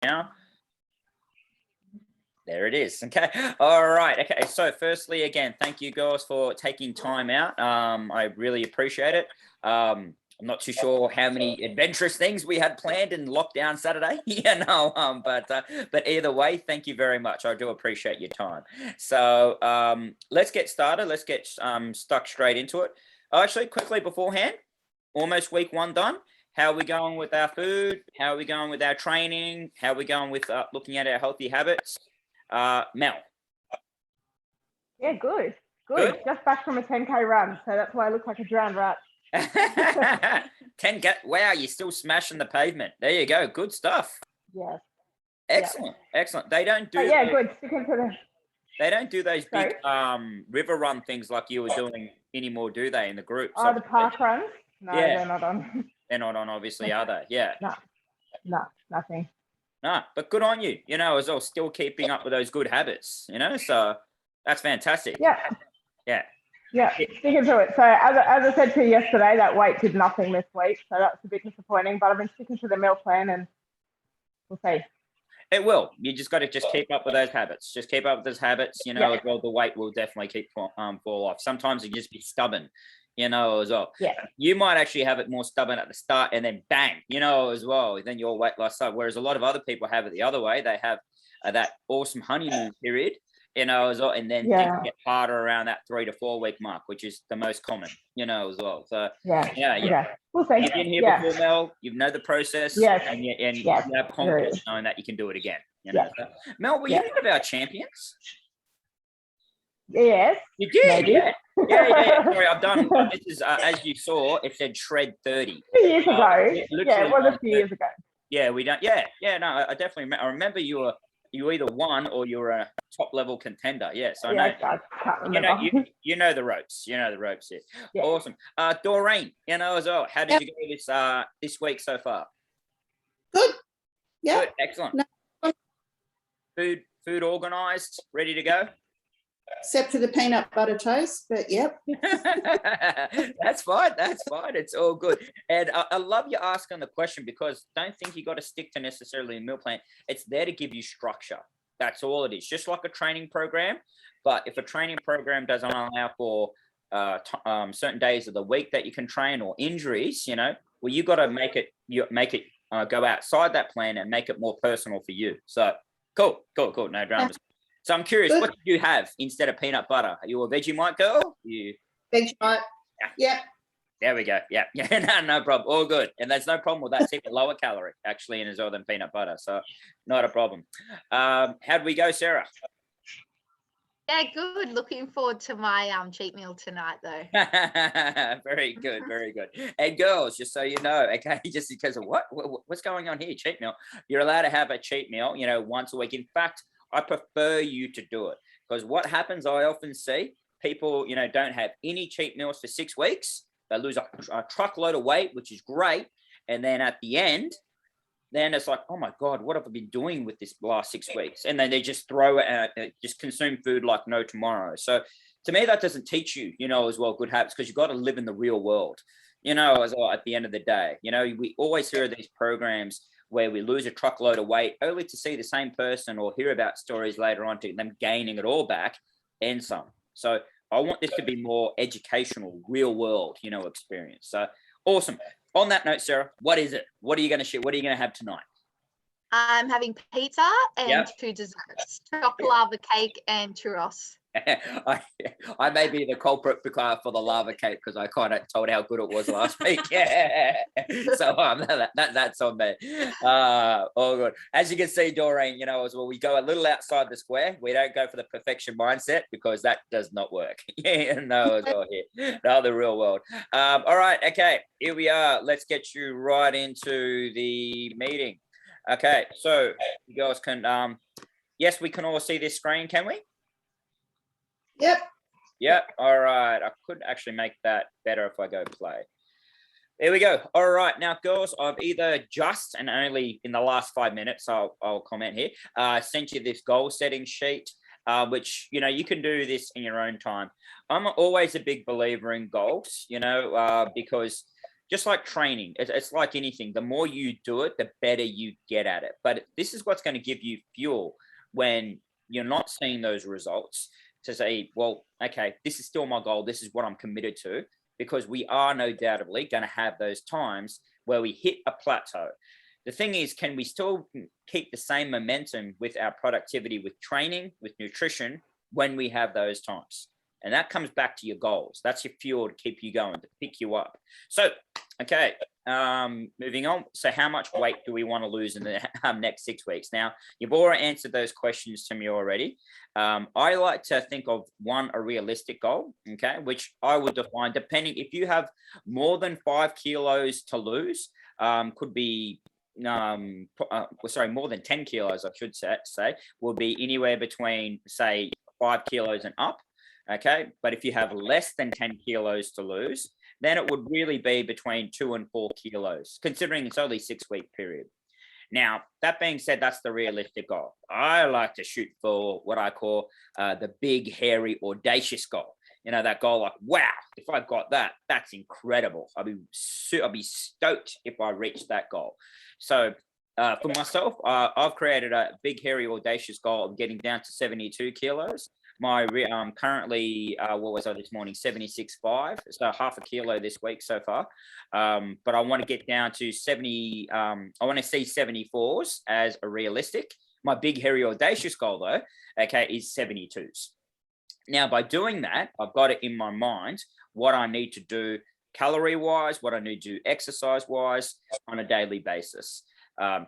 now. There it is. Okay. All right. Okay. So firstly, again, thank you girls for taking time out. I really appreciate it. I'm not too sure how many adventurous things we had planned in lockdown Saturday, but either way, thank you very much. I do appreciate your time. So let's get started. Let's get stuck straight into it. Actually, quickly beforehand, almost week 1 done. How are we going with our food? How are we going with our training? How are we going with looking at our healthy habits? Mel. Yeah, good. Just back from a 10K run, so that's why I look like a drowned rat. 10K. Wow, you're still smashing the pavement. There you go. Good stuff. Yes. Excellent. Excellent. They don't do. Good. Sticking to the. They don't do those big river run things like you were doing anymore, do they? In the group. Oh, the park runs? No, they're not on. They're not on, obviously, are they? Yeah. No, nothing. No, but good on you, as well, still keeping up with those good habits, so that's fantastic. Yeah, sticking to it. So as I said to you yesterday, that weight did nothing this week, so that's a bit disappointing, but I've been sticking to the meal plan and we'll see. It will. You just got to keep up with those habits. Just keep up with those habits, as well. The weight will definitely keep fall off. Sometimes you just be stubborn, as well. Yeah. You might actually have it more stubborn at the start and then bang, as well. Then your weight loss up. Whereas a lot of other people have it the other way. They have that awesome honeymoon period, as well. And then things get harder around that 3 to 4 week mark, which is the most common, as well. So Okay. We'll see. You've been here before, Mel. You know the process. Yes. And you have confidence knowing that you can do it again. So, Mel, were you one of our champions? Yes. You did, maybe. Yeah. Sorry, I've done. This is as you saw. It said shred 30. 2 years ago. It was a few years ago. Yeah, we don't. Yeah. No, I definitely. I remember you either won or you were a top level contender. Yes, I know. I can't remember. You know the ropes. You know the ropes here. Yeah. Awesome. Doreen, as well. How did you go this week so far? Good. Yeah. Good. Excellent. No. Food organised, ready to go. Except for the peanut butter toast, but yep. That's fine. It's all good. And I love you asking the question because don't think you got to stick to necessarily a meal plan. It's there to give you structure. That's all it is. Just like a training program. But if a training program doesn't allow for certain days of the week that you can train or injuries, well, you got to make it go outside that plan and make it more personal for you. So cool. No dramas. So I'm curious, what did you have instead of peanut butter? Are you a Vegemite girl? Vegemite. Yeah. There we go. Yeah. No problem. All good. And there's no problem with that. It's even lower calorie actually in as well than peanut butter. So not a problem. How'd we go, Sarah? Yeah, good. Looking forward to my cheat meal tonight, though. Very good. And girls, just so you know, okay, just because of what's going on here, cheat meal. You're allowed to have a cheat meal, once a week. In fact, I prefer you to do it because what happens, I often see people, don't have any cheat meals for 6 weeks. They lose a truckload of weight, which is great. And then at the end, then it's like, oh my God, what have I been doing with this last 6 weeks? And then they just throw it out, just consume food like no tomorrow. So to me, that doesn't teach you, as well, good habits because you've got to live in the real world, as well at the end of the day. We always hear of these programs where we lose a truckload of weight only to see the same person or hear about stories later on to them gaining it all back and some. So I want this to be more educational, real world, experience. So awesome. On that note, Sarah, what is it? What are you going to share? What are you going to have tonight? I'm having pizza and 2 desserts, chocolate cake and churros. I may be the culprit for the lava cake because I kind of told how good it was last week. Yeah, so that's on me. All good. As you can see, Doreen, as well, we go a little outside the square. We don't go for the perfection mindset because that does not work. No, as well here. No, the real world. All right, okay, here we are. Let's get you right into the meeting. Okay, so you guys can. Yes, we can all see this screen, can we? Yep. All right. I could actually make that better if I go play. There we go. All right. Now, girls, I've either just and only in the last 5 minutes, I'll comment here, sent you this goal setting sheet, which, you can do this in your own time. I'm always a big believer in goals, because just like training, it's like anything. The more you do it, the better you get at it. But this is what's going to give you fuel when you're not seeing those results, to say, well, okay, this is still my goal. This is what I'm committed to, because we are no doubtably going to have those times where we hit a plateau. The thing is, can we still keep the same momentum with our productivity, with training, with nutrition, when we have those times? And that comes back to your goals. That's your fuel to keep you going, to pick you up. So, okay, moving on. So how much weight do we want to lose in the next 6 weeks? Now, you've already answered those questions to me already. I like to think of a realistic goal, okay, which I would define, depending, if you have more than 5 kilos to lose, could be, more than 10 kilos, I should say, will be anywhere between, say, 5 kilos and up. Okay, but if you have less than 10 kilos to lose, then it would really be between 2 and 4 kilos, considering it's only 6-week period. Now, that being said, that's the realistic goal. I like to shoot for what I call the big, hairy, audacious goal. You know, that goal like, wow, if I got that, that's incredible. I'll be stoked if I reach that goal. So for myself, I've created a big, hairy, audacious goal of getting down to 72 kilos. My currently, what was I this morning? 76.5, so half a kilo this week so far. But I want to get down to 70. I want to see 74s as a realistic. My big, hairy, audacious goal, though, okay, is 72s. Now, by doing that, I've got it in my mind what I need to do calorie-wise, what I need to do exercise-wise on a daily basis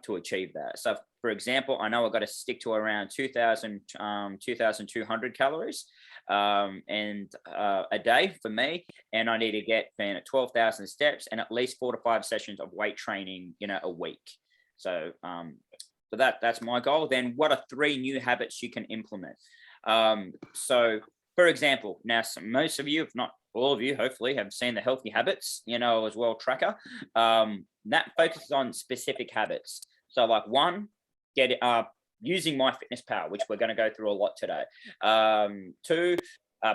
to achieve that. So, for example, I know I've got to stick to around 2,200 calories and a day for me, and I need to get 12,000 steps and at least 4 to 5 sessions of weight training, a week. So, that's my goal. Then, what are 3 new habits you can implement? So, for example, now most of you, if not all of you, hopefully have seen the Healthy Habits, as well tracker. That focuses on specific habits. So, like 1, using MyFitnessPal, which we're going to go through a lot today. 2,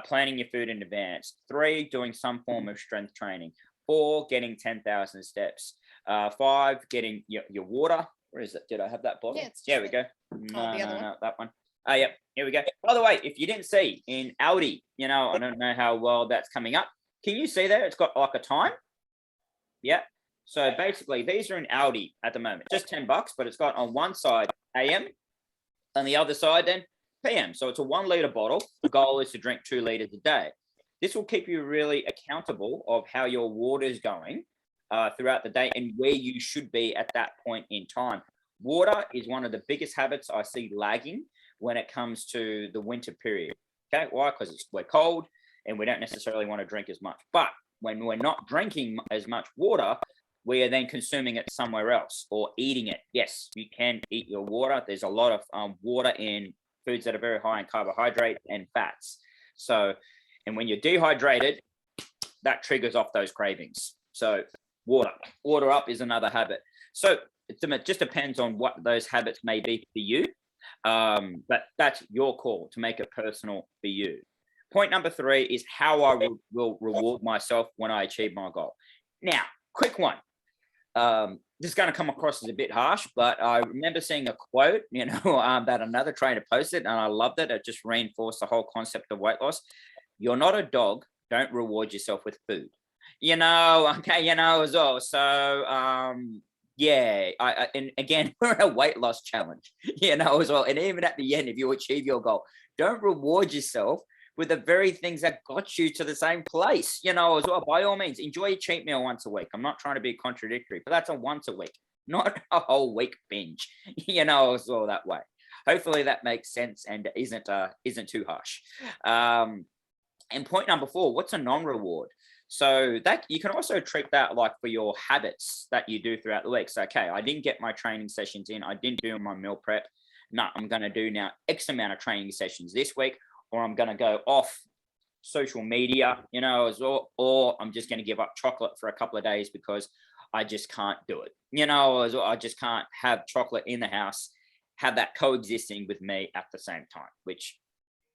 planning your food in advance. 3, doing some form of strength training. 4, getting 10,000 steps. 5, getting your water. Where is it? Did I have that bottle? Yeah, There we go. No, That one. Yep, here we go. By the way, if you didn't see in Aldi, I don't know how well that's coming up. Can you see there? It's got like a time. Yeah. So basically, these are in Aldi at the moment, just $10, but it's got on one side AM, on the other side then PM. So it's a 1 liter bottle. The goal is to drink 2 liters a day. This will keep you really accountable of how your water is going throughout the day and where you should be at that point in time. Water is one of the biggest habits I see lagging when it comes to the winter period. Okay, why? Because we're cold and we don't necessarily want to drink as much. But when we're not drinking as much water, we are then consuming it somewhere else or eating it. Yes, you can eat your water. There's a lot of water in foods that are very high in carbohydrates and fats. So, and when you're dehydrated, that triggers off those cravings. So water up is another habit. So it just depends on what those habits may be for you. But that's your call to make it personal for you. Point number 3 is how I will reward myself when I achieve my goal. Now, quick one. This is going to come across as a bit harsh, but I remember seeing a quote, that another trainer posted, and I loved it. It just reinforced the whole concept of weight loss. You're not a dog. Don't reward yourself with food. As well. So, yeah, and again, we're a weight loss challenge, as well. And even at the end, if you achieve your goal, don't reward yourself with the very things that got you to the same place, as well. By all means, enjoy your cheat meal once a week. I'm not trying to be contradictory, but that's a once a week, not a whole week binge, as well that way. Hopefully that makes sense and isn't too harsh. And point number 4, what's a non-reward? So that you can also treat that like for your habits that you do throughout the week. So, okay, I didn't get my training sessions in. I didn't do my meal prep. No, I'm going to do now X amount of training sessions this week, or I'm going to go off social media, as well, or I'm just going to give up chocolate for a couple of days because I just can't do it. As well, I just can't have chocolate in the house, have that coexisting with me at the same time, which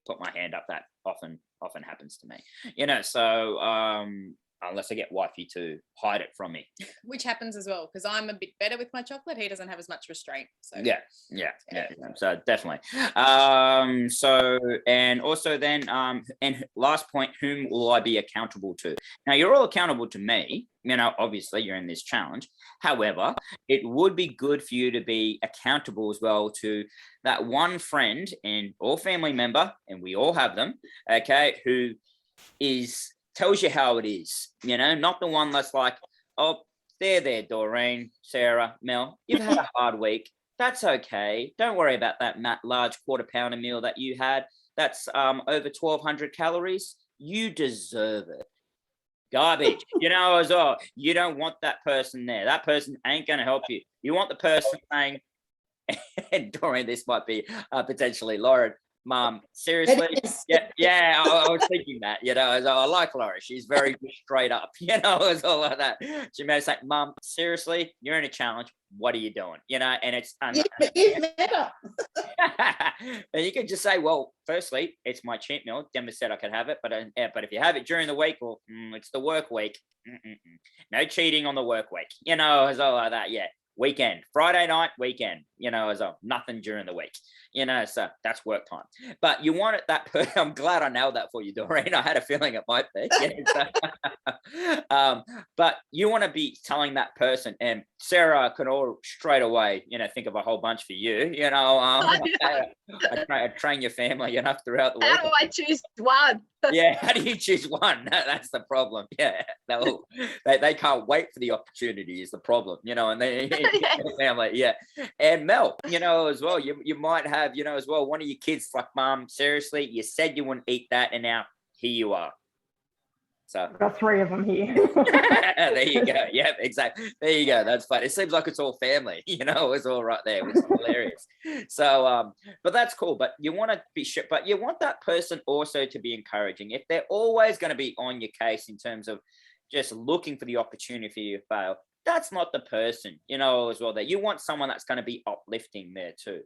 put my hand up, that often happens to me, so unless I get wifey to hide it from me. Which happens as well, because I'm a bit better with my chocolate. He doesn't have as much restraint. So Yeah. So definitely. So, and also then, and last point, whom will I be accountable to? Now, you're all accountable to me. You know, obviously you're in this challenge. However, it would be good for you to be accountable as well to that one friend and or family member, and we all have them, okay, who tells you how it is, you know, not the one that's like, oh, there, Doreen, Sarah, Mel, you've had a hard week. That's okay. Don't worry about that large quarter pounder meal that you had. That's over 1,200 calories. You deserve it. Garbage, you know, as well. You don't want that person there. That person ain't going to help you. You want the person saying, and Doreen, this might be potentially Lauren, Mom, seriously? Yeah, I was thinking that, you know, as I like Laura. She's very straight up, you know, as all like that. She may say, Mom, seriously, you're in a challenge. What are you doing? You know, and it's Yeah, but you've met her. and you can just say, well, firstly, it's my cheat meal. Demba said I could have it, but if you have it during the week, well, it's the work week. No cheating on the work week, you know, as all like that. Yeah, weekend, Friday night, weekend, you know, as nothing during the week, you know, so that's work time. But you want it I'm glad I nailed that for you, Doreen. I had a feeling it might be. Yeah, but you want to be telling that person, and Sarah can all straight away, you know, think of a whole bunch for you, you know, I train your family enough throughout the week. How do I choose one? Yeah, how do you choose one? That's the problem. Yeah, they can't wait for the opportunity is the problem, you know, and they family, yeah. And Mel, you know, as well, you might have, you know, as well, one of your kids like, Mom, seriously, you said you wouldn't eat that, and now here you are. So I've got 3 of them here. there you go. Yep, exactly. There you go. That's fun. It seems like it's all family, you know, it's all right there, which is hilarious. So, but that's cool. But you want to be sure, but you want that person also to be encouraging. If they're always going to be on your case in terms of just looking for the opportunity for you to fail, that's not the person, you know, as well. That you want someone that's going to be uplifting there too.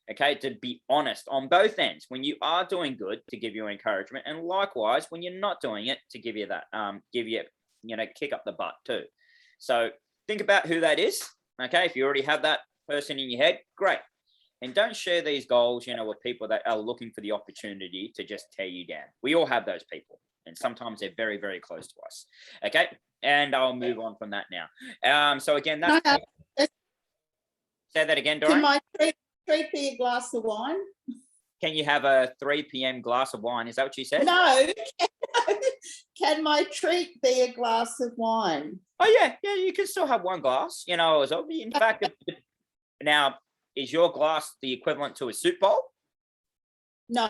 Okay, to be honest on both ends, when you are doing good, to give you encouragement, and likewise when you're not doing it, to give you that, you know, kick up the butt too. So think about who that is. Okay, if you already have that person in your head, great. And don't share these goals, you know, with people that are looking for the opportunity to just tear you down. We all have those people, and sometimes they're very, very close to us. Okay, and I'll move on from that now. So again, that's say that again, Dora. Can my treat be a glass of wine? Can you have a 3 p.m. glass of wine? Is that what you said? No. Can my treat be a glass of wine? Oh yeah, you can still have one glass. You know, as well. In fact, now is your glass the equivalent to a soup bowl? No.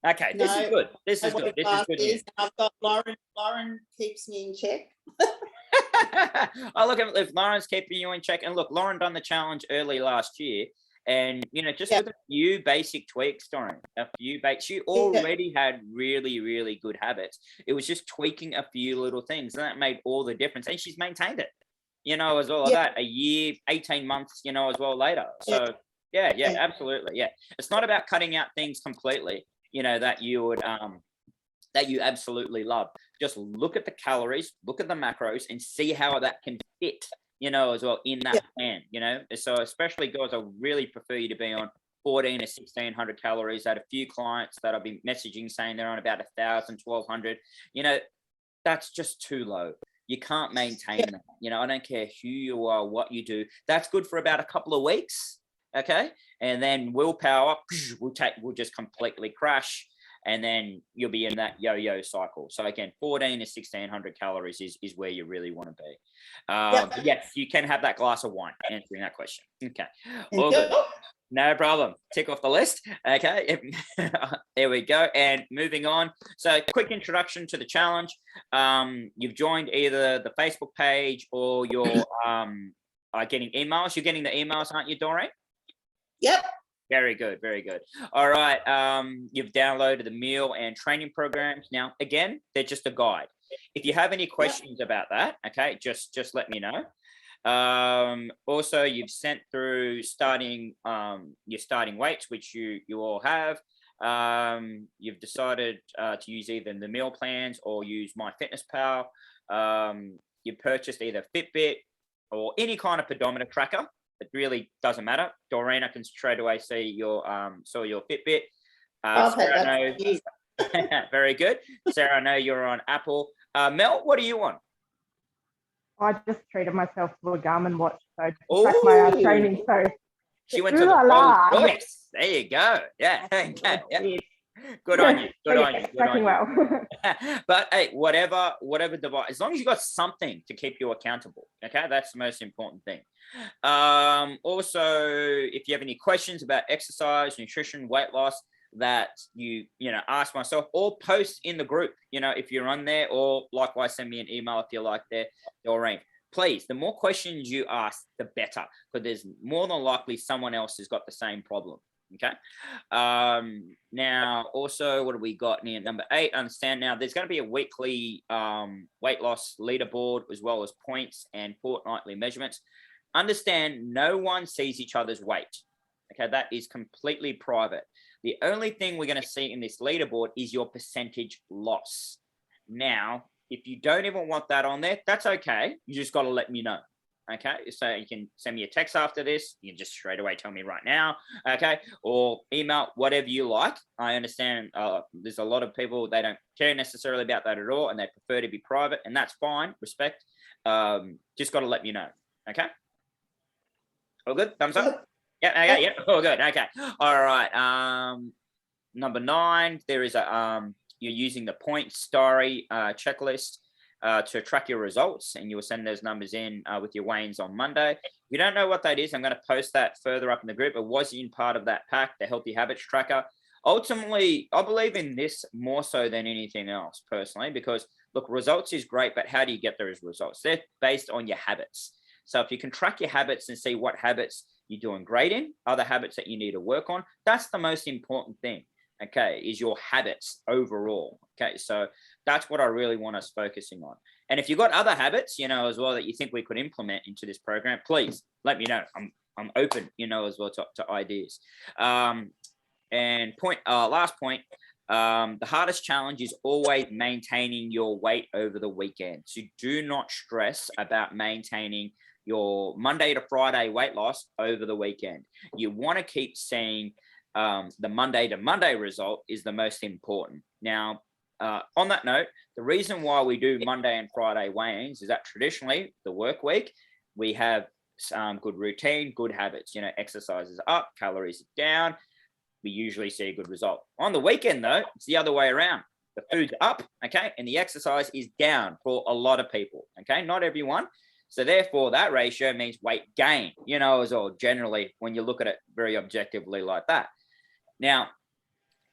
Okay, this is good. This is good. This is good news. I've got Lauren. Lauren keeps me in check. Oh, look, if Lauren's keeping you in check, and look, Lauren done the challenge early last year, and you know, just with a few basic tweaks, Lauren, she already had really, really good habits. It was just tweaking a few little things, and that made all the difference. And she's maintained it, you know, as well as that, a year, 18 months, you know, as well later. So yeah, absolutely, yeah. It's not about cutting out things completely, you know, that you would that you absolutely love. Just look at the calories, look at the macros, and see how that can fit, you know, as well in that plan, you know. So especially guys, I really prefer you to be on 14 to 1600 calories. I had a few clients that I've been messaging saying they're on about 1,000, 1,200. You know, that's just too low. You can't maintain that. You know, I don't care who you are, what you do. That's good for about a couple of weeks, okay? And then willpower, we'll just completely crash. And then you'll be in that yo-yo cycle. So again, 14 to 1600 calories is where you really want to be. But yes, you can have that glass of wine, answering that question. Okay. All good. No problem. Tick off the list. Okay. There we go. And moving on. So quick introduction to the challenge. You've joined either the Facebook page or you're getting emails. You're getting the emails, aren't you, Doreen? Yep. Very good, very good. All right, you've downloaded the meal and training programs. Now, again, they're just a guide. If you have any questions about that, okay, just let me know. Also, you've sent through your starting weights, which you all have. you've decided to use either the meal plans or use MyFitnessPal. You purchased either Fitbit or any kind of pedometer tracker. It really doesn't matter. Doreen, I can straight away see your Fitbit. Sarah, I know, very good. Sarah, I know you're on Apple. Mel, what are you on? I just treated myself to a Garmin watch, so to track my training. So she went to the yes. There you go. Yeah. Okay. Yeah. Good on you. Good on you. Good on you. Well. But hey, whatever device, as long as you got something to keep you accountable. Okay, that's the most important thing. Also, if you have any questions about exercise, nutrition, weight loss, that you ask myself or post in the group, if you're on there, or likewise send me an email if you like there, Doreen. Please, the more questions you ask, the better, because there's more than likely someone else has got the same problem. Okay. Now, also, what have we got near number 8? Understand now there's going to be a weekly weight loss leaderboard, as well as points and fortnightly measurements. Understand no one sees each other's weight. Okay. That is completely private. The only thing we're going to see in this leaderboard is your percentage loss. Now, if you don't even want that on there, that's okay. You just got to let me know. Okay, so you can send me a text after this. You can just straight away tell me right now. Okay, or email, whatever you like. I understand there's a lot of people, they don't care necessarily about that at all, and they prefer to be private, and that's fine. Respect. Just got to let me know. Okay. All good. Thumbs up. Yeah. Okay. Yeah. All good. Okay. All right. Number 9. There is you're using the point story checklist to track your results, and you will send those numbers in with your weigh-ins on Monday. If you don't know what that is, I'm going to post that further up in the group. It was in part of that pack, the Healthy Habits Tracker. Ultimately, I believe in this more so than anything else, personally, because look, results is great, but how do you get those results? They're based on your habits. So if you can track your habits and see what habits you're doing great in, other habits that you need to work on, that's the most important thing. Okay, is your habits overall. Okay, so that's what I really want us focusing on. And if you've got other habits, as well, that you think we could implement into this program, please let me know. I'm open, as well to ideas. And last point, the hardest challenge is always maintaining your weight over the weekend. So do not stress about maintaining your Monday to Friday weight loss over the weekend. You want to keep seeing the Monday to Monday result is the most important. Now, on that note, the reason why we do Monday and Friday weigh-ins is that traditionally the work week, we have good routine, good habits, exercise is up, calories are down. We usually see a good result. On the weekend though, it's the other way around. The food's up, okay, and the exercise is down for a lot of people, okay, not everyone. So therefore that ratio means weight gain, as well, generally when you look at it very objectively like that. Now,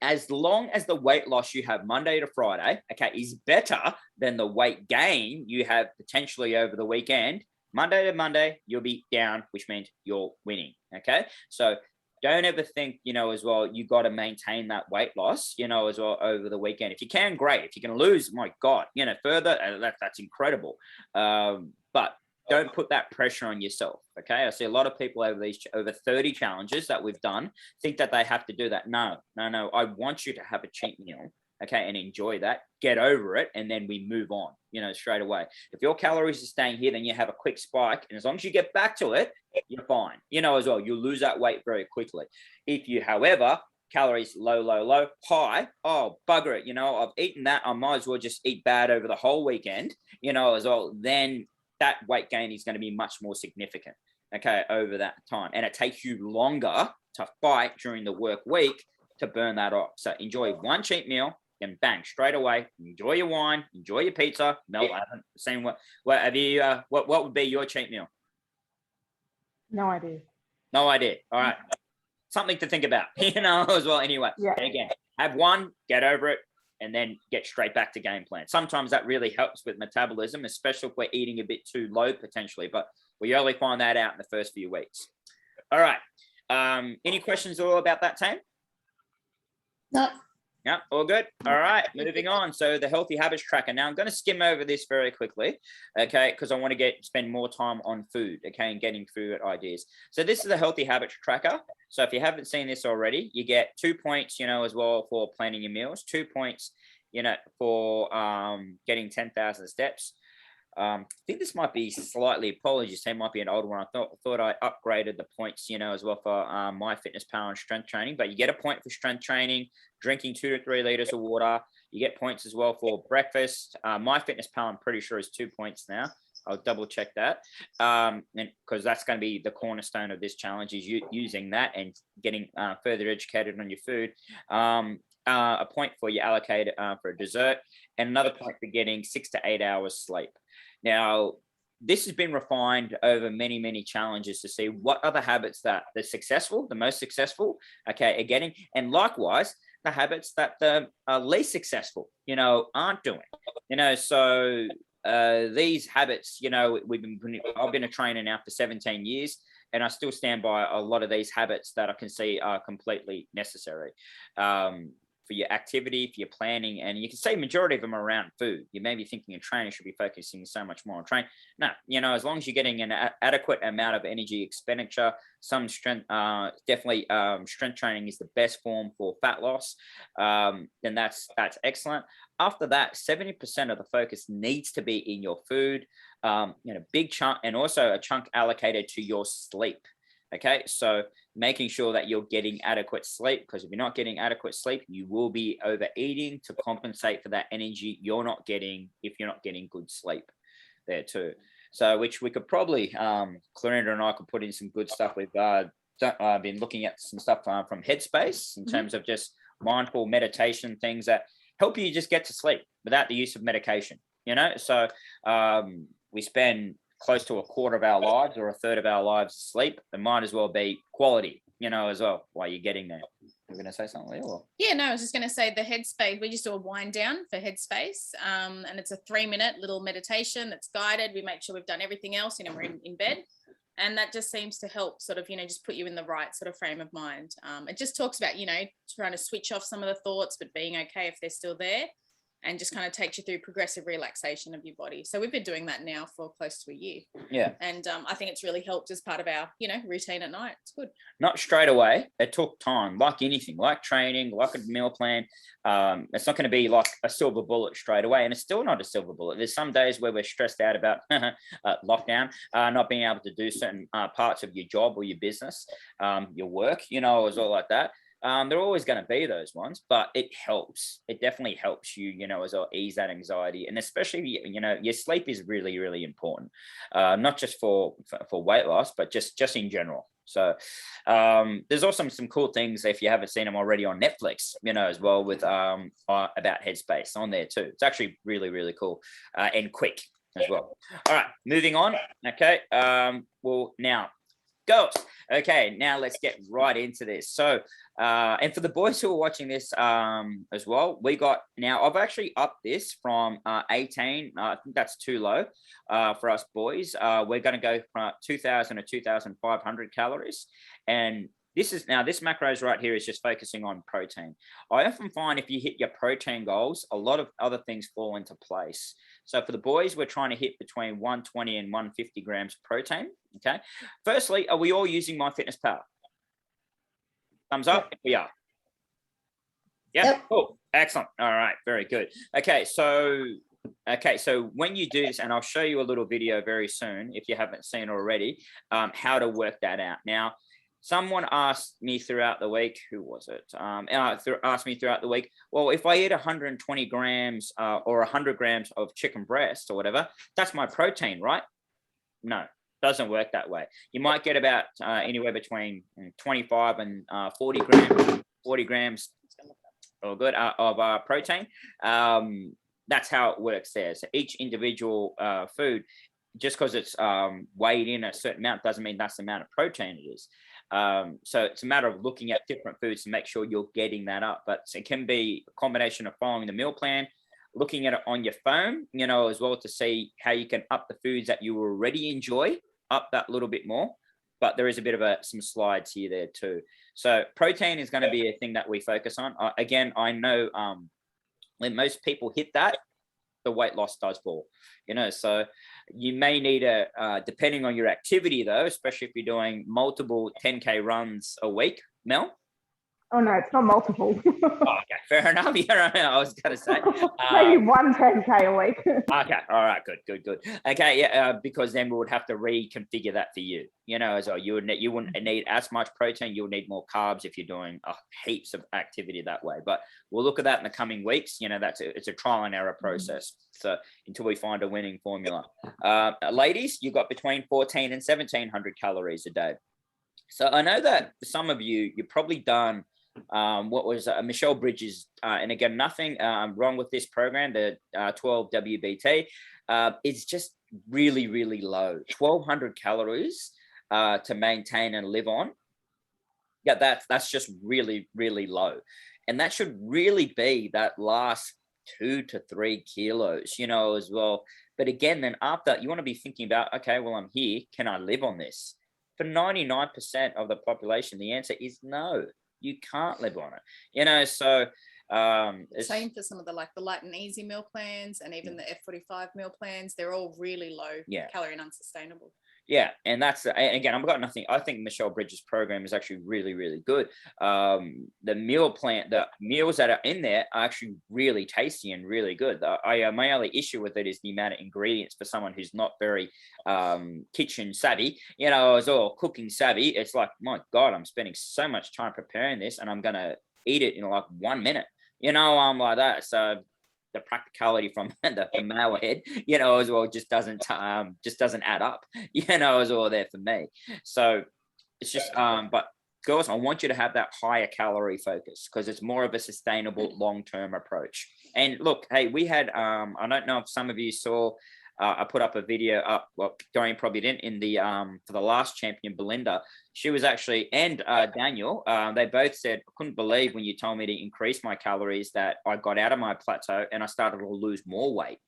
as long as the weight loss you have Monday to Friday, okay, is better than the weight gain you have potentially over the weekend, Monday to Monday, you'll be down, which means you're winning, okay? So don't ever think, as well, you got to maintain that weight loss, as well over the weekend. If you can, great. If you can lose, my God, further, that's incredible. But don't put that pressure on yourself, okay? I see a lot of people over 30 challenges that we've done think that they have to do that. No. I want you to have a cheat meal, okay, and enjoy that. Get over it, and then we move on, straight away. If your calories are staying here, then you have a quick spike, and as long as you get back to it, you're fine, as well. You'll lose that weight very quickly. If you, however, calories low, high, oh, bugger it, I've eaten that, I might as well just eat bad over the whole weekend, as well, then that weight gain is going to be much more significant, okay, over that time. And it takes you longer to fight during the work week to burn that off. So enjoy one cheat meal and bang, straight away, enjoy your wine, enjoy your pizza. Mel, I haven't seen what would be your cheat meal? No idea. No idea. All right. Something to think about, as well. Anyway, yeah. Again, have one, get over it, and then get straight back to game plan. Sometimes that really helps with metabolism, especially if we're eating a bit too low potentially, but we only find that out in the first few weeks. All right. Any questions at all about that, team? No. Yeah, all good. All right, moving on. So the healthy habits tracker. Now I'm going to skim over this very quickly, okay, because I want to spend more time on food, okay, and getting food ideas. So this is the healthy habits tracker. So if you haven't seen this already, you get 2 points, as well for planning your meals, 2 points, for getting 10,000 steps. I think this might be slightly, apologies, it might be an older one. I thought I upgraded the points, as well for my fitness power and strength training, but you get a point for strength training, drinking 2 to 3 liters of water. You get points as well for breakfast. My fitness power, I'm pretty sure, is 2 points now. I'll double check that. And because that's going to be the cornerstone of this challenge, is using that and getting further educated on your food. A point for you allocated for a dessert, and another point for getting 6 to 8 hours sleep. Now, this has been refined over many, many challenges to see what are the habits that they're successful, the most successful, okay, are getting, and likewise, the habits that the least successful, aren't doing. So these habits, I've been a trainer now for 17 years, and I still stand by a lot of these habits that I can see are completely necessary. For your activity, for your planning, and you can say majority of them are around food. You may be thinking a trainer should be focusing so much more on training. No, as long as you're getting an adequate amount of energy expenditure, some strength, definitely strength training is the best form for fat loss, then that's excellent. After that, 70% of the focus needs to be in your food, big chunk, and also a chunk allocated to your sleep. Okay, so making sure that you're getting adequate sleep, because if you're not getting adequate sleep, you will be overeating to compensate for that energy you're not getting if you're not getting good sleep there too. So, which we could probably, Clarinda and I could put in some good stuff. We've been looking at some stuff from Headspace in terms of just mindful meditation, things that help you just get to sleep without the use of medication, So we spend close to a quarter of our lives or a third of our lives asleep. It might as well be quality, as well, while you're getting there. You're going to say something, Leah? Or? Yeah, no, I was just going to say the Headspace, we just do a wind down for Headspace, and it's a 3-minute little meditation that's guided. We make sure we've done everything else, we're in bed. And that just seems to help sort of, just put you in the right sort of frame of mind. It just talks about, trying to switch off some of the thoughts, but being okay if they're still there, and just kind of takes you through progressive relaxation of your body. So we've been doing that now for close to a year. Yeah. And I think it's really helped as part of our, routine at night. It's good. Not straight away. It took time, like anything, like training, like a meal plan. It's not going to be like a silver bullet straight away. And it's still not a silver bullet. There's some days where we're stressed out about lockdown, not being able to do certain parts of your job or your business, your work, as all like that. There are always going to be those ones, but it helps. It definitely helps you, as well, ease that anxiety. And especially, your sleep is really, really important, not just for weight loss, but just in general. So there's also some cool things, if you haven't seen them already, on Netflix, as well, with about Headspace on there too. It's actually really, really cool and quick as well. All right, moving on. Okay. Well, now, girls. Okay, now let's get right into this. So, and for the boys who are watching this as well, I've actually upped this from 18. I think that's too low for us boys. We're going to go from 2,000 to 2,500 calories. And this macros right here is just focusing on protein. I often find if you hit your protein goals, a lot of other things fall into place. So for the boys, we're trying to hit between 120 and 150 grams of protein. Okay. Firstly, are we all using MyFitnessPal? Thumbs up if we are. Yeah. Yep. Cool. Excellent. All right. Very good. Okay. So when you do this, and I'll show you a little video very soon, if you haven't seen already, how to work that out. Now, someone asked me throughout the week, who was it? Asked me throughout the week, well, if I eat 120 grams or 100 grams of chicken breast or whatever, that's my protein, right? No, doesn't work that way. You might get about anywhere between 25 and 40 grams or good of protein. That's how it works there. So each individual food, just because it's weighed in a certain amount, doesn't mean that's the amount of protein it is. So it's a matter of looking at different foods to make sure you're getting that up. But it can be a combination of following the meal plan, looking at it on your phone, as well, to see how you can up the foods that you already enjoy, up that little bit more. but there is a bit of some slides here there too. So protein is going to be a thing that we focus on. Again, I know when most people hit that, the weight loss does fall, so you may need depending on your activity though, especially if you're doing multiple 10K runs a week, Mel. Oh no, it's not multiple. Okay, fair enough. Yeah, I was going to say. Maybe 10K a week. Okay, all right, good. Okay, yeah, because then we would have to reconfigure that for you. As well. You wouldn't need as much protein. You'll need more carbs if you're doing heaps of activity that way. But we'll look at that in the coming weeks. It's a trial and error process. So until we find a winning formula, ladies, you got between 14 and 1700 calories a day. So I know that for some of you've probably done what was Michelle Bridges, and again, nothing wrong with this program, the 12 WBT. It's just really, really low, 1200 calories to maintain and live on. Yeah, that's just really, really low. And that should really be that last 2 to 3 kilos, as well. But again, then after, you want to be thinking about, okay, well, I'm here. Can I live on this? For 99% of the population, the answer is no. You can't live on it, so same for some of the light and easy meal plans, and even the F45 meal plans. They're all really low calorie and unsustainable. Yeah, and that's, again, I've got nothing. I think Michelle Bridges' program is actually really, really good. The meal plan, the meals that are in there are actually really tasty and really good. My only issue with it is the amount of ingredients for someone who's not very kitchen savvy, or cooking savvy. It's like, my God, I'm spending so much time preparing this and I'm going to eat it in like 1 minute, I'm like that. So the practicality from the male head, as well, just doesn't add up, as well there for me. So it's just, but girls, I want you to have that higher calorie focus because it's more of a sustainable long-term approach. And look, hey, we had, I don't know if some of you saw, I put up a video up, well, Dorian probably didn't, in the, for the last champion, Belinda. She was actually, and Daniel, they both said, I couldn't believe when you told me to increase my calories that I got out of my plateau and I started to lose more weight.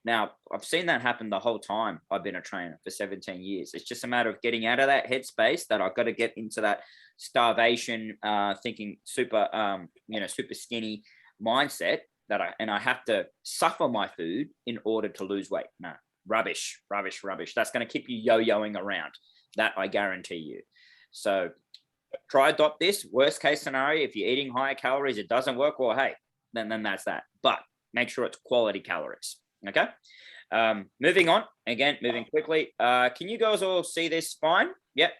Now, I've seen that happen the whole time I've been a trainer for 17 years. It's just a matter of getting out of that headspace that I've got to get into that starvation, thinking super skinny mindset, that I have to suffer my food in order to lose weight. No, rubbish. That's going to keep you yo-yoing around. That I guarantee you. So try adopt this. Worst case scenario, if you're eating higher calories, it doesn't work, well, hey, then that's that. But make sure it's quality calories. Okay. Moving on. Again, moving quickly. Can you guys all see this fine? Yep.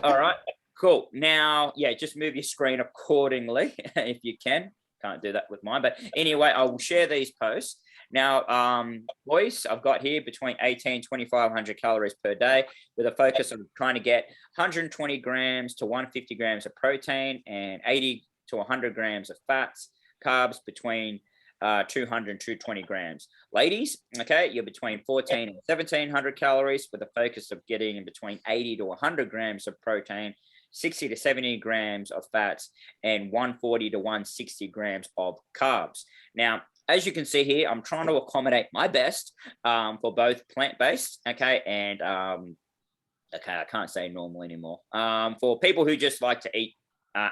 All right. Cool. Now, just move your screen accordingly if you can. Can't do that with mine, but anyway, I will share these posts. Now, boys, I've got here between 18, 2,500 calories per day with a focus of trying to get 120 grams to 150 grams of protein and 80 to 100 grams of fats, carbs between 200 and 220 grams. Ladies, okay, you're between 14 and 1,700 calories with a focus of getting in between 80 to 100 grams of protein, 60 to 70 grams of fats, and 140 to 160 grams of carbs. Now, as you can see here, I'm trying to accommodate my best for both plant-based, okay, and okay, I can't say normal anymore. For people who just like to eat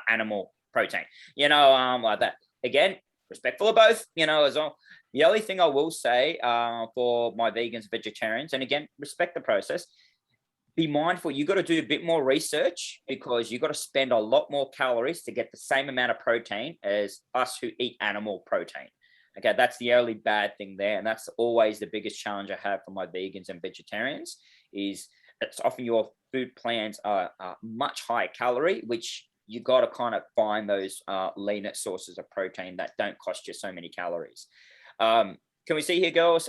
animal protein, like that. Again, respectful of both, as well. The only thing I will say for my vegans, vegetarians, and again, respect the process. Be mindful, you got to do a bit more research because you got to spend a lot more calories to get the same amount of protein as us who eat animal protein. Okay, that's the only bad thing there. And that's always the biggest challenge I have for my vegans and vegetarians is it's often your food plans are much higher calorie, which you got to kind of find those leaner sources of protein that don't cost you so many calories. Can we see here, girls?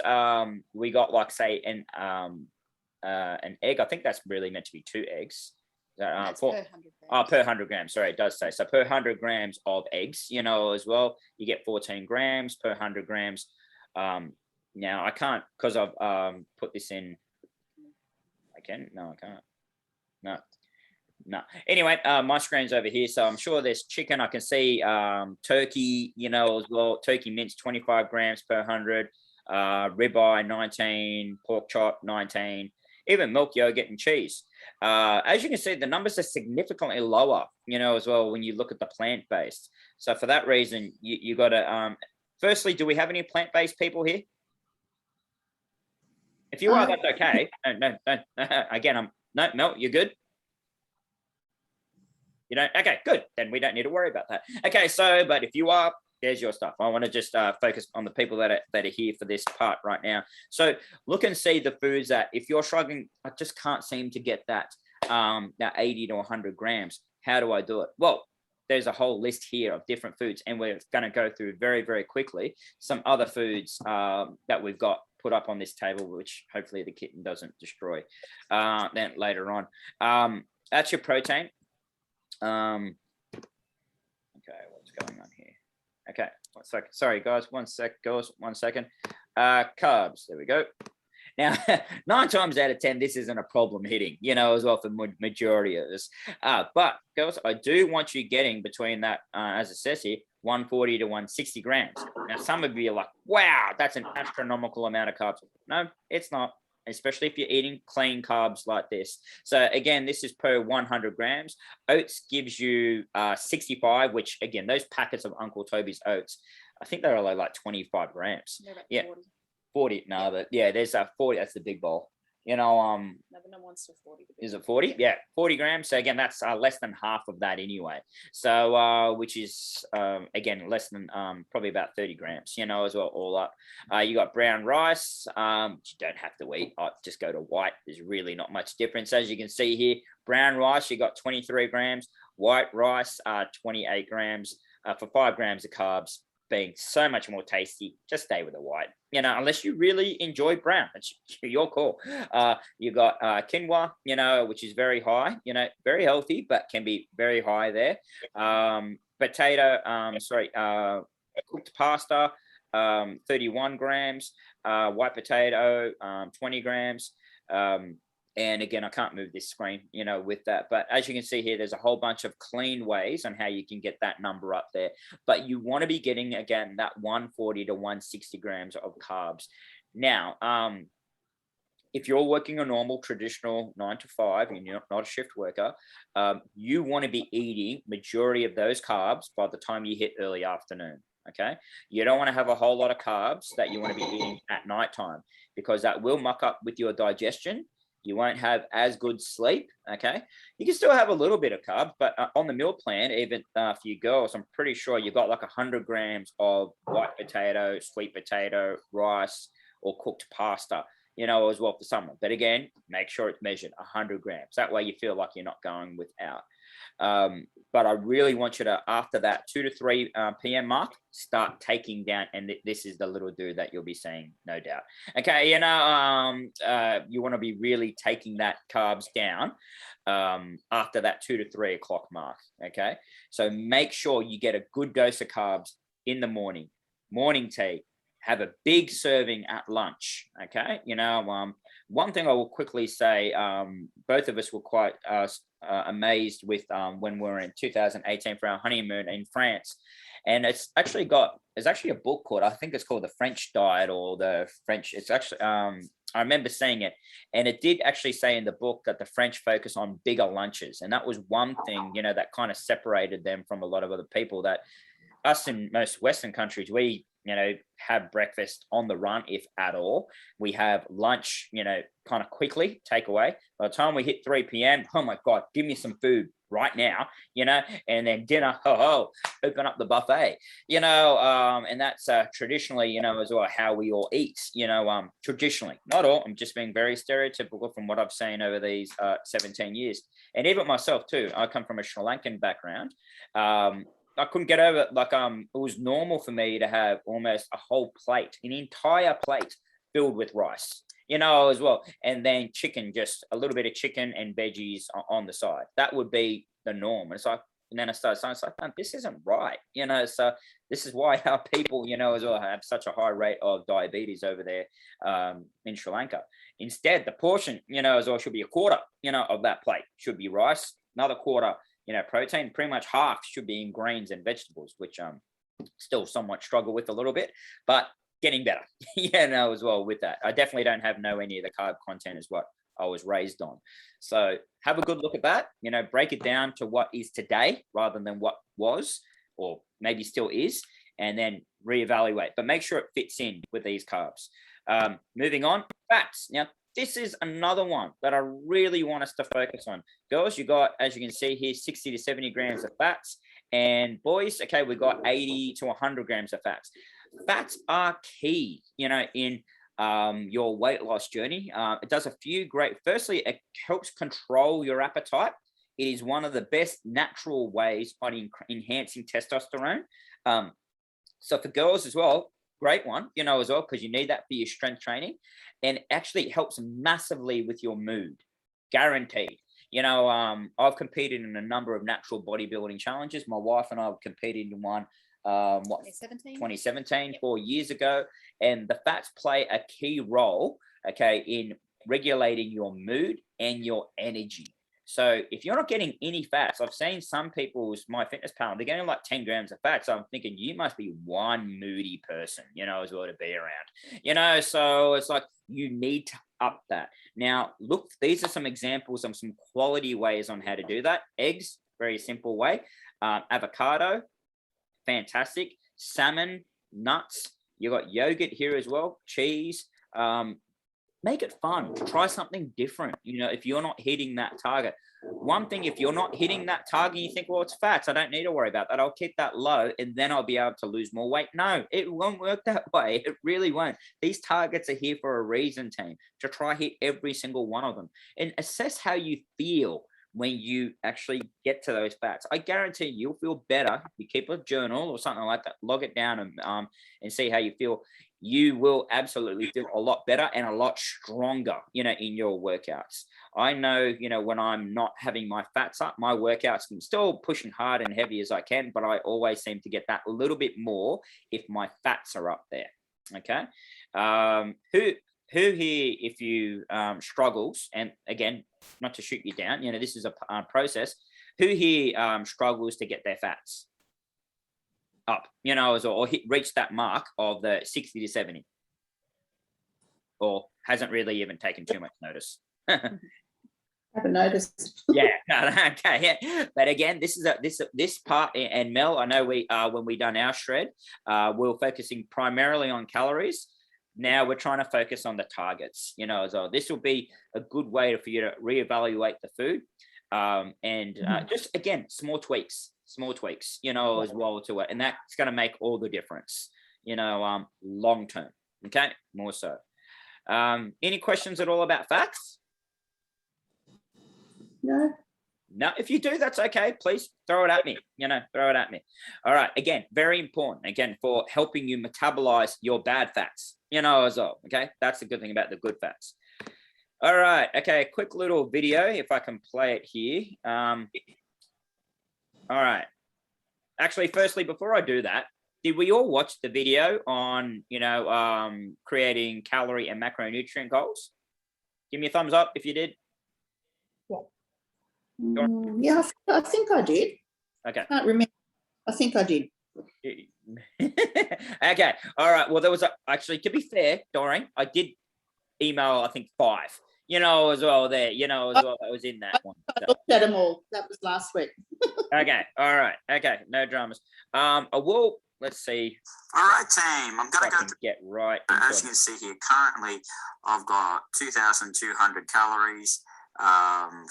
We got like, say, an egg. I think that's really meant to be 2 eggs. Per 100 grams. Per 100 grams. Sorry, it does say. So per 100 grams of eggs, as well, you get 14 grams per 100 grams. Now I can't, because I've put this in. I can? No, I can't. No. Anyway, my screen's over here, so I'm sure there's chicken. I can see turkey, as well. Turkey mince, 25 grams per 100. Ribeye, 19. Pork chop, 19. even milk, yogurt, and cheese. As you can see, the numbers are significantly lower, as well, when you look at the plant-based. So for that reason, you got to, firstly, do we have any plant-based people here? If you are, that's okay. No. Again, no, Mel, you're good? You don't? Okay, good. Then we don't need to worry about that. Okay, so, but if you are, there's your stuff. I want to just focus on the people that are here for this part right now. So look and see the foods that, if you're struggling, I just can't seem to get that 80 to 100 grams. How do I do it? Well, there's a whole list here of different foods, and we're going to go through very, very quickly some other foods that we've got put up on this table, which hopefully the kitten doesn't destroy then later on. That's your protein. Okay, what's going on here? Okay, 1 second. Sorry, guys. 1 sec, girls. 1 second. Carbs. There we go. Now, 9 times out of 10, this isn't a problem hitting, as well for majority of us. But girls, I do want you getting between that, as it says here, 140 to 160 grams. Now, some of you are like, wow, that's an astronomical amount of carbs. No, it's not, especially if you're eating clean carbs like this. So again, this is per 100 grams. Oats gives you 65, which again, those packets of Uncle Toby's oats, I think they're only like 25 grams. Yeah. 40. No, but yeah, there's a 40. That's the big bowl. No, but no one's to 40. Is it 40? Yeah, 40 grams. So again, that's less than half of that anyway. So which is again less than probably about 30 grams. As well, all up. You got brown rice. You don't have to eat. Just go to white. There's really not much difference, as you can see here. Brown rice, you got 23 grams. White rice, 28 grams. For 5 grams of carbs, being so much more tasty, just stay with the white. Unless you really enjoy brown, it's your call. You got quinoa, which is very high, very healthy, but can be very high there. Cooked pasta, 31 grams. White potato, 20 grams. And again, I can't move this screen, with that. But as you can see here, there's a whole bunch of clean ways on how you can get that number up there. But you want to be getting, again, that 140 to 160 grams of carbs. Now, if you're working a normal, traditional 9 to 5, and you're not a shift worker, you want to be eating majority of those carbs by the time you hit early afternoon. Okay, you don't want to have a whole lot of carbs that you want to be eating at nighttime, because that will muck up with your digestion. You won't have as good sleep, okay? You can still have a little bit of carbs, but on the meal plan, even for you girls, I'm pretty sure you've got like 100 grams of white potato, sweet potato, rice, or cooked pasta, as well for someone. But again, make sure it's measured 100 grams. That way you feel like you're not going without. But I really want you to, after that 2 to 3 p.m. mark, start taking down, and this is the little dude that you'll be seeing, no doubt. Okay, you want to be really taking that carbs down after that 2 to 3 o'clock mark. Okay, so make sure you get a good dose of carbs in the morning tea. Have a big serving at lunch. Okay, one thing I will quickly say, both of us were quite amazed with when we were in 2018 for our honeymoon in France. And there's actually a book called, I think it's called The French Diet, or the French, it's actually, I remember seeing it, and it did actually say in the book that the French focus on bigger lunches. And that was one thing, that kind of separated them from a lot of other people. That us in most Western countries, we have breakfast on the run, if at all. We have lunch, kind of quickly, take away. By the time we hit 3 p.m., oh my God, give me some food right now, and then dinner, open up the buffet, and that's traditionally, as well, how we all eat, traditionally, not all. I'm just being very stereotypical from what I've seen over these 17 years. And even myself too, I come from a Sri Lankan background. I couldn't get over it. Like, it was normal for me to have almost a whole plate, an entire plate filled with rice, as well. And then chicken, just a little bit of chicken and veggies on the side. That would be the norm. And then I started saying, it's like, man, this isn't right. So this is why our people, as well, have such a high rate of diabetes over there in Sri Lanka. Instead, the portion, as well, should be a quarter, of that plate should be rice, another quarter, protein, pretty much half should be in grains and vegetables, which still somewhat struggle with a little bit, but getting better, as well with that. I definitely don't have any of the carb content is what I was raised on. So have a good look at that, you know, break it down to what is today rather than what was, or maybe still is, and then reevaluate, but make sure it fits in with these carbs. Moving on, fats. Now, this is another one that I really want us to focus on. Girls, you got, as you can see here, 60 to 70 grams of fats. And boys, okay, we got 80 to 100 grams of fats. Fats are key, you know, in your weight loss journey. It does a few great, firstly, it helps control your appetite. It is one of the best natural ways on enhancing testosterone. So for girls as well, great one, you know, as well, because you need that for your strength training. And actually it helps massively with your mood, guaranteed. You know, I've competed in a number of natural bodybuilding challenges. My wife and I have competed in one, 2017, 4 years ago. And the fats play a key role, okay, in regulating your mood and your energy. So if you're not getting any fats, I've seen some people's MyFitnessPal, they're getting like 10 grams of fat. So I'm thinking you must be one moody person, you know, as well to be around, you know, so it's like you need to up that. Now, look, these are some examples of some quality ways on how to do that. Eggs, very simple way. Avocado, fantastic. Salmon, nuts. You got yogurt here as well, cheese. Make it fun. Try something different. You know, if you're not hitting that target, one thing, if you're not hitting that target, you think, well, it's fats. I don't need to worry about that. I'll keep that low and then I'll be able to lose more weight. No, it won't work that way. It really won't. These targets are here for a reason, team, to try hit every single one of them and assess how you feel when you actually get to those fats. I guarantee you'll feel better. You keep a journal or something like that, log it down and see how you feel. You will absolutely feel a lot better and a lot stronger, you know, in your workouts. I know, you know, when I'm not having my fats up, my workouts, I'm still pushing hard and heavy as I can, but I always seem to get that a little bit more if my fats are up there. Okay. Who here, if you struggles, and again, not to shoot you down, you know, this is a process. Who here struggles to get their fats up, you know, or reach that mark of the 60 to 70, or hasn't really even taken too much notice? Haven't noticed. Yeah, okay, yeah. But again, this is this part, and Mel, I know we when we done our shred, we were focusing primarily on calories. Now we're trying to focus on the targets, you know, as well. This will be a good way for you to reevaluate the food, and just again, small tweaks, you know, as well to it, and that's going to make all the difference, you know, long term. Okay, more so. Any questions at all about fats? No. No, if you do, that's okay. Please throw it at me, you know, throw it at me. All right. Again, very important, again, for helping you metabolize your bad fats, you know, as well. Okay. That's the good thing about the good fats. All right. Okay. A quick little video, if I can play it here. All right. Actually, firstly, before I do that, did we all watch the video on, you know, creating calorie and macronutrient goals? Give me a thumbs up if you did. Yeah, I think I did. Okay. I can't remember. I think I did. Okay. All right. Well, there was actually, to be fair, Doreen, I did email, I think 5, you know, as well there, you know, as well, that was in that one. I looked at them all. That was last week. Okay. All right. Okay. No dramas. I will, let's see. All right, team. I'm going to go get right. As you can see here, currently I've got 2,200 calories, 40%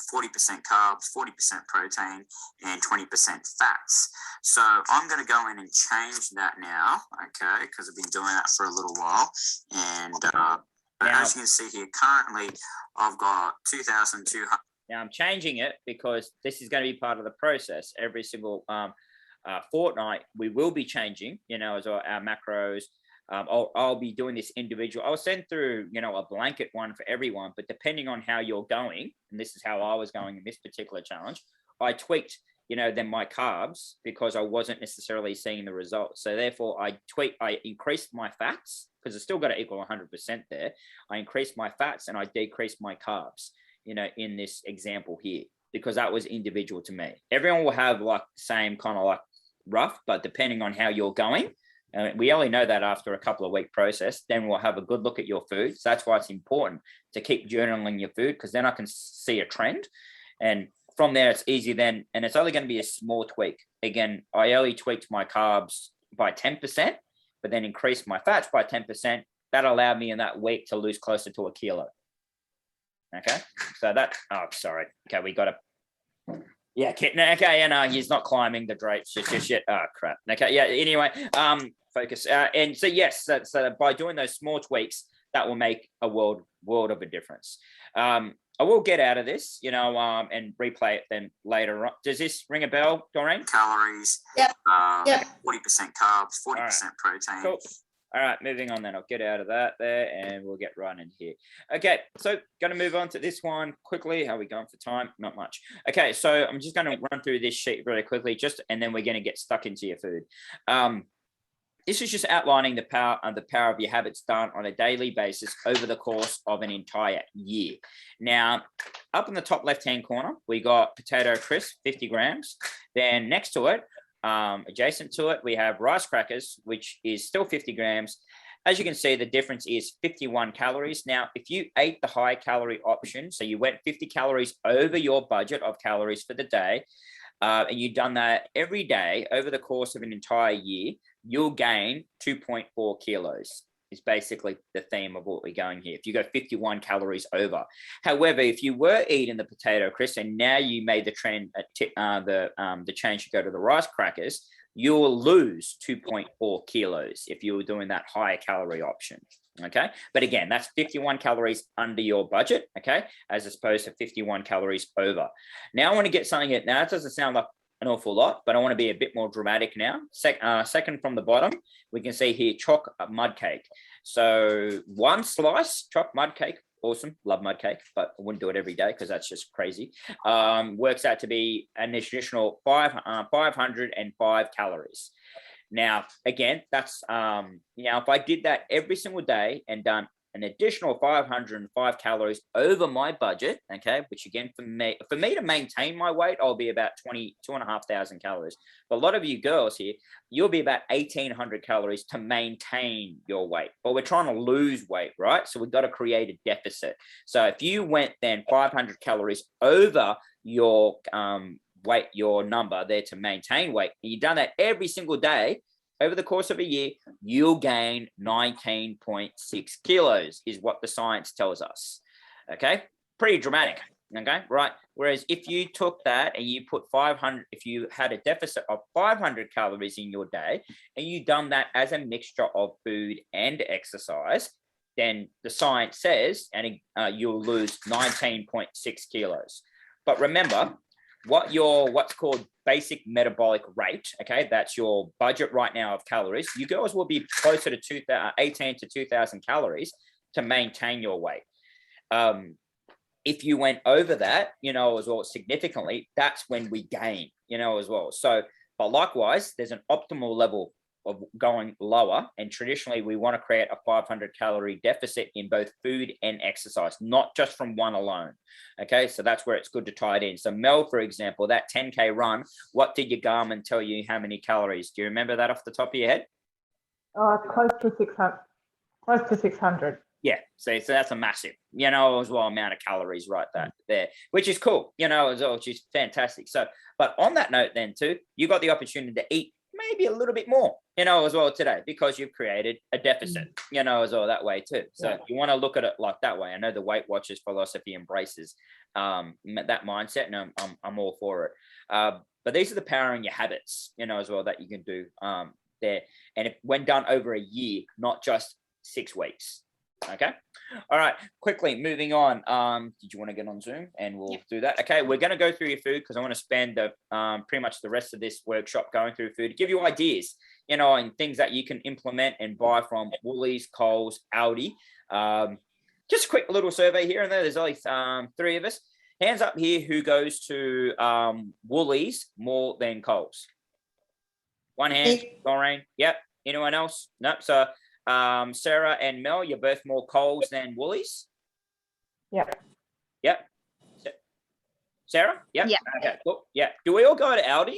carbs, 40% protein, and 20% fats. So I'm going to go in and change that now, okay, because I've been doing that for a little while. And as you can see here, currently I've got 2,200. Now I'm changing it because this is going to be part of the process. Every single fortnight, we will be changing, you know, as our macros. I'll be doing this individual. I'll send through, you know, a blanket one for everyone, but depending on how you're going, and this is how I was going in this particular challenge, I tweaked, you know, then my carbs because I wasn't necessarily seeing the results. So therefore I increased my fats because it's still got to equal 100% there. I increased my fats and I decreased my carbs, you know, in this example here, because that was individual to me. Everyone will have like the same kind of like rough, but depending on how you're going, We only know that after a couple of week process. Then we'll have a good look at your food. So that's why it's important to keep journaling your food, because then I can see a trend. And from there, it's easy then. And it's only going to be a small tweak. Again, I only tweaked my carbs by 10%, but then increased my fats by 10%. That allowed me in that week to lose closer to 1 kilo. Okay. So that, oh, sorry. Okay. We got to, yeah. Okay. And he's not climbing the drapes. Just yet. Oh, crap. Okay. Yeah. Anyway, focus. And so, yes, so by doing those small tweaks, that will make a world of a difference. I will get out of this, and replay it then later on. Does this ring a bell, Doreen? Calories. Yep. Yep. 40% carbs, 40% protein. Cool. All right, moving on then. I'll get out of that there and we'll get right in here. Okay, so going to move on to this one quickly. How are we going for time? Not much. Okay, so I'm just going to run through this sheet really quickly, and then we're going to get stuck into your food. This is just outlining the power of your habits done on a daily basis over the course of an entire year. Now, up in the top left-hand corner, we got potato crisp, 50 grams. Then next to it, adjacent to it, we have rice crackers, which is still 50 grams. As you can see, the difference is 51 calories. Now, if you ate the high calorie option, so you went 50 calories over your budget of calories for the day, and you've done that every day over the course of an entire year, you'll gain 2.4 kilos. Is basically the theme of what we're going here. If you go 51 calories over. However, if you were eating the potato crisps and now you made the trend, the change to go to the rice crackers, you'll lose 2.4 kilos if you were doing that higher calorie option. Okay. But again, that's 51 calories under your budget. Okay. As opposed to 51 calories over. Now I want to get something that now it doesn't sound like an awful lot, but I want to be a bit more dramatic now. Second from the bottom, we can see here chalk mud cake. So one slice chalk mud cake, awesome, love mud cake, but I wouldn't do it every day because that's just crazy. Works out to be an additional 505 calories. Now, again, that's if I did that every single day and done an additional 505 calories over my budget, okay, which again, for me to maintain my weight, I'll be about 22,500 calories. But a lot of you girls here, you'll be about 1,800 calories to maintain your weight. But we're trying to lose weight, right? So we've got to create a deficit. So if you went then 500 calories over your weight, your number there to maintain weight, and you've done that every single day, over the course of a year, you'll gain 19.6 kilos is what the science tells us. Okay, pretty dramatic. Okay, right. Whereas if you took that and you put 500, if you had a deficit of 500 calories in your day and you done that as a mixture of food and exercise, then the science says, and you'll lose 19.6 kilos. But remember, what's called basic metabolic rate, okay, that's your budget right now of calories. You girls will be closer to 18 to 2,000 calories to maintain your weight. If you went over that, as well, significantly, that's when we gain, as well. So, but likewise, there's an optimal level of going lower, and traditionally we want to create a 500 calorie deficit in both food and exercise, not just from one alone. Okay, so that's where it's good to tie it in. So Mel, for example, that 10K run, what did your Garmin tell you how many calories? Do you remember that off the top of your head? Oh, it's close to 600. Close to 600. Yeah, so that's a massive, as well, amount of calories right there, which is cool, as well, which is fantastic. So, but on that note then too, you got the opportunity to eat maybe a little bit more, as well today, because you've created a deficit, as well that way too. So you want to look at it like that way. I know the Weight Watchers philosophy embraces that mindset, and I'm all for it. But these are the power in your habits, as well, that you can do there. And when done over a year, not just 6 weeks. Okay. All right. Quickly moving on. Did you want to get on Zoom and we'll do that? Okay. We're going to go through your food because I want to spend the pretty much the rest of this workshop going through food to give you ideas, and things that you can implement and buy from Woolies, Coles, Aldi. Just a quick little survey here and there. There's only 3 of us. Hands up here who goes to Woolies more than Coles. One hand. Doreen. Yep. Anyone else? Nope. So Sarah and Mel, you're both more Coles than Woolies? Yep. Yep. Sarah? Yep. Yeah. Okay, cool. Yeah. Do we all go to Aldi?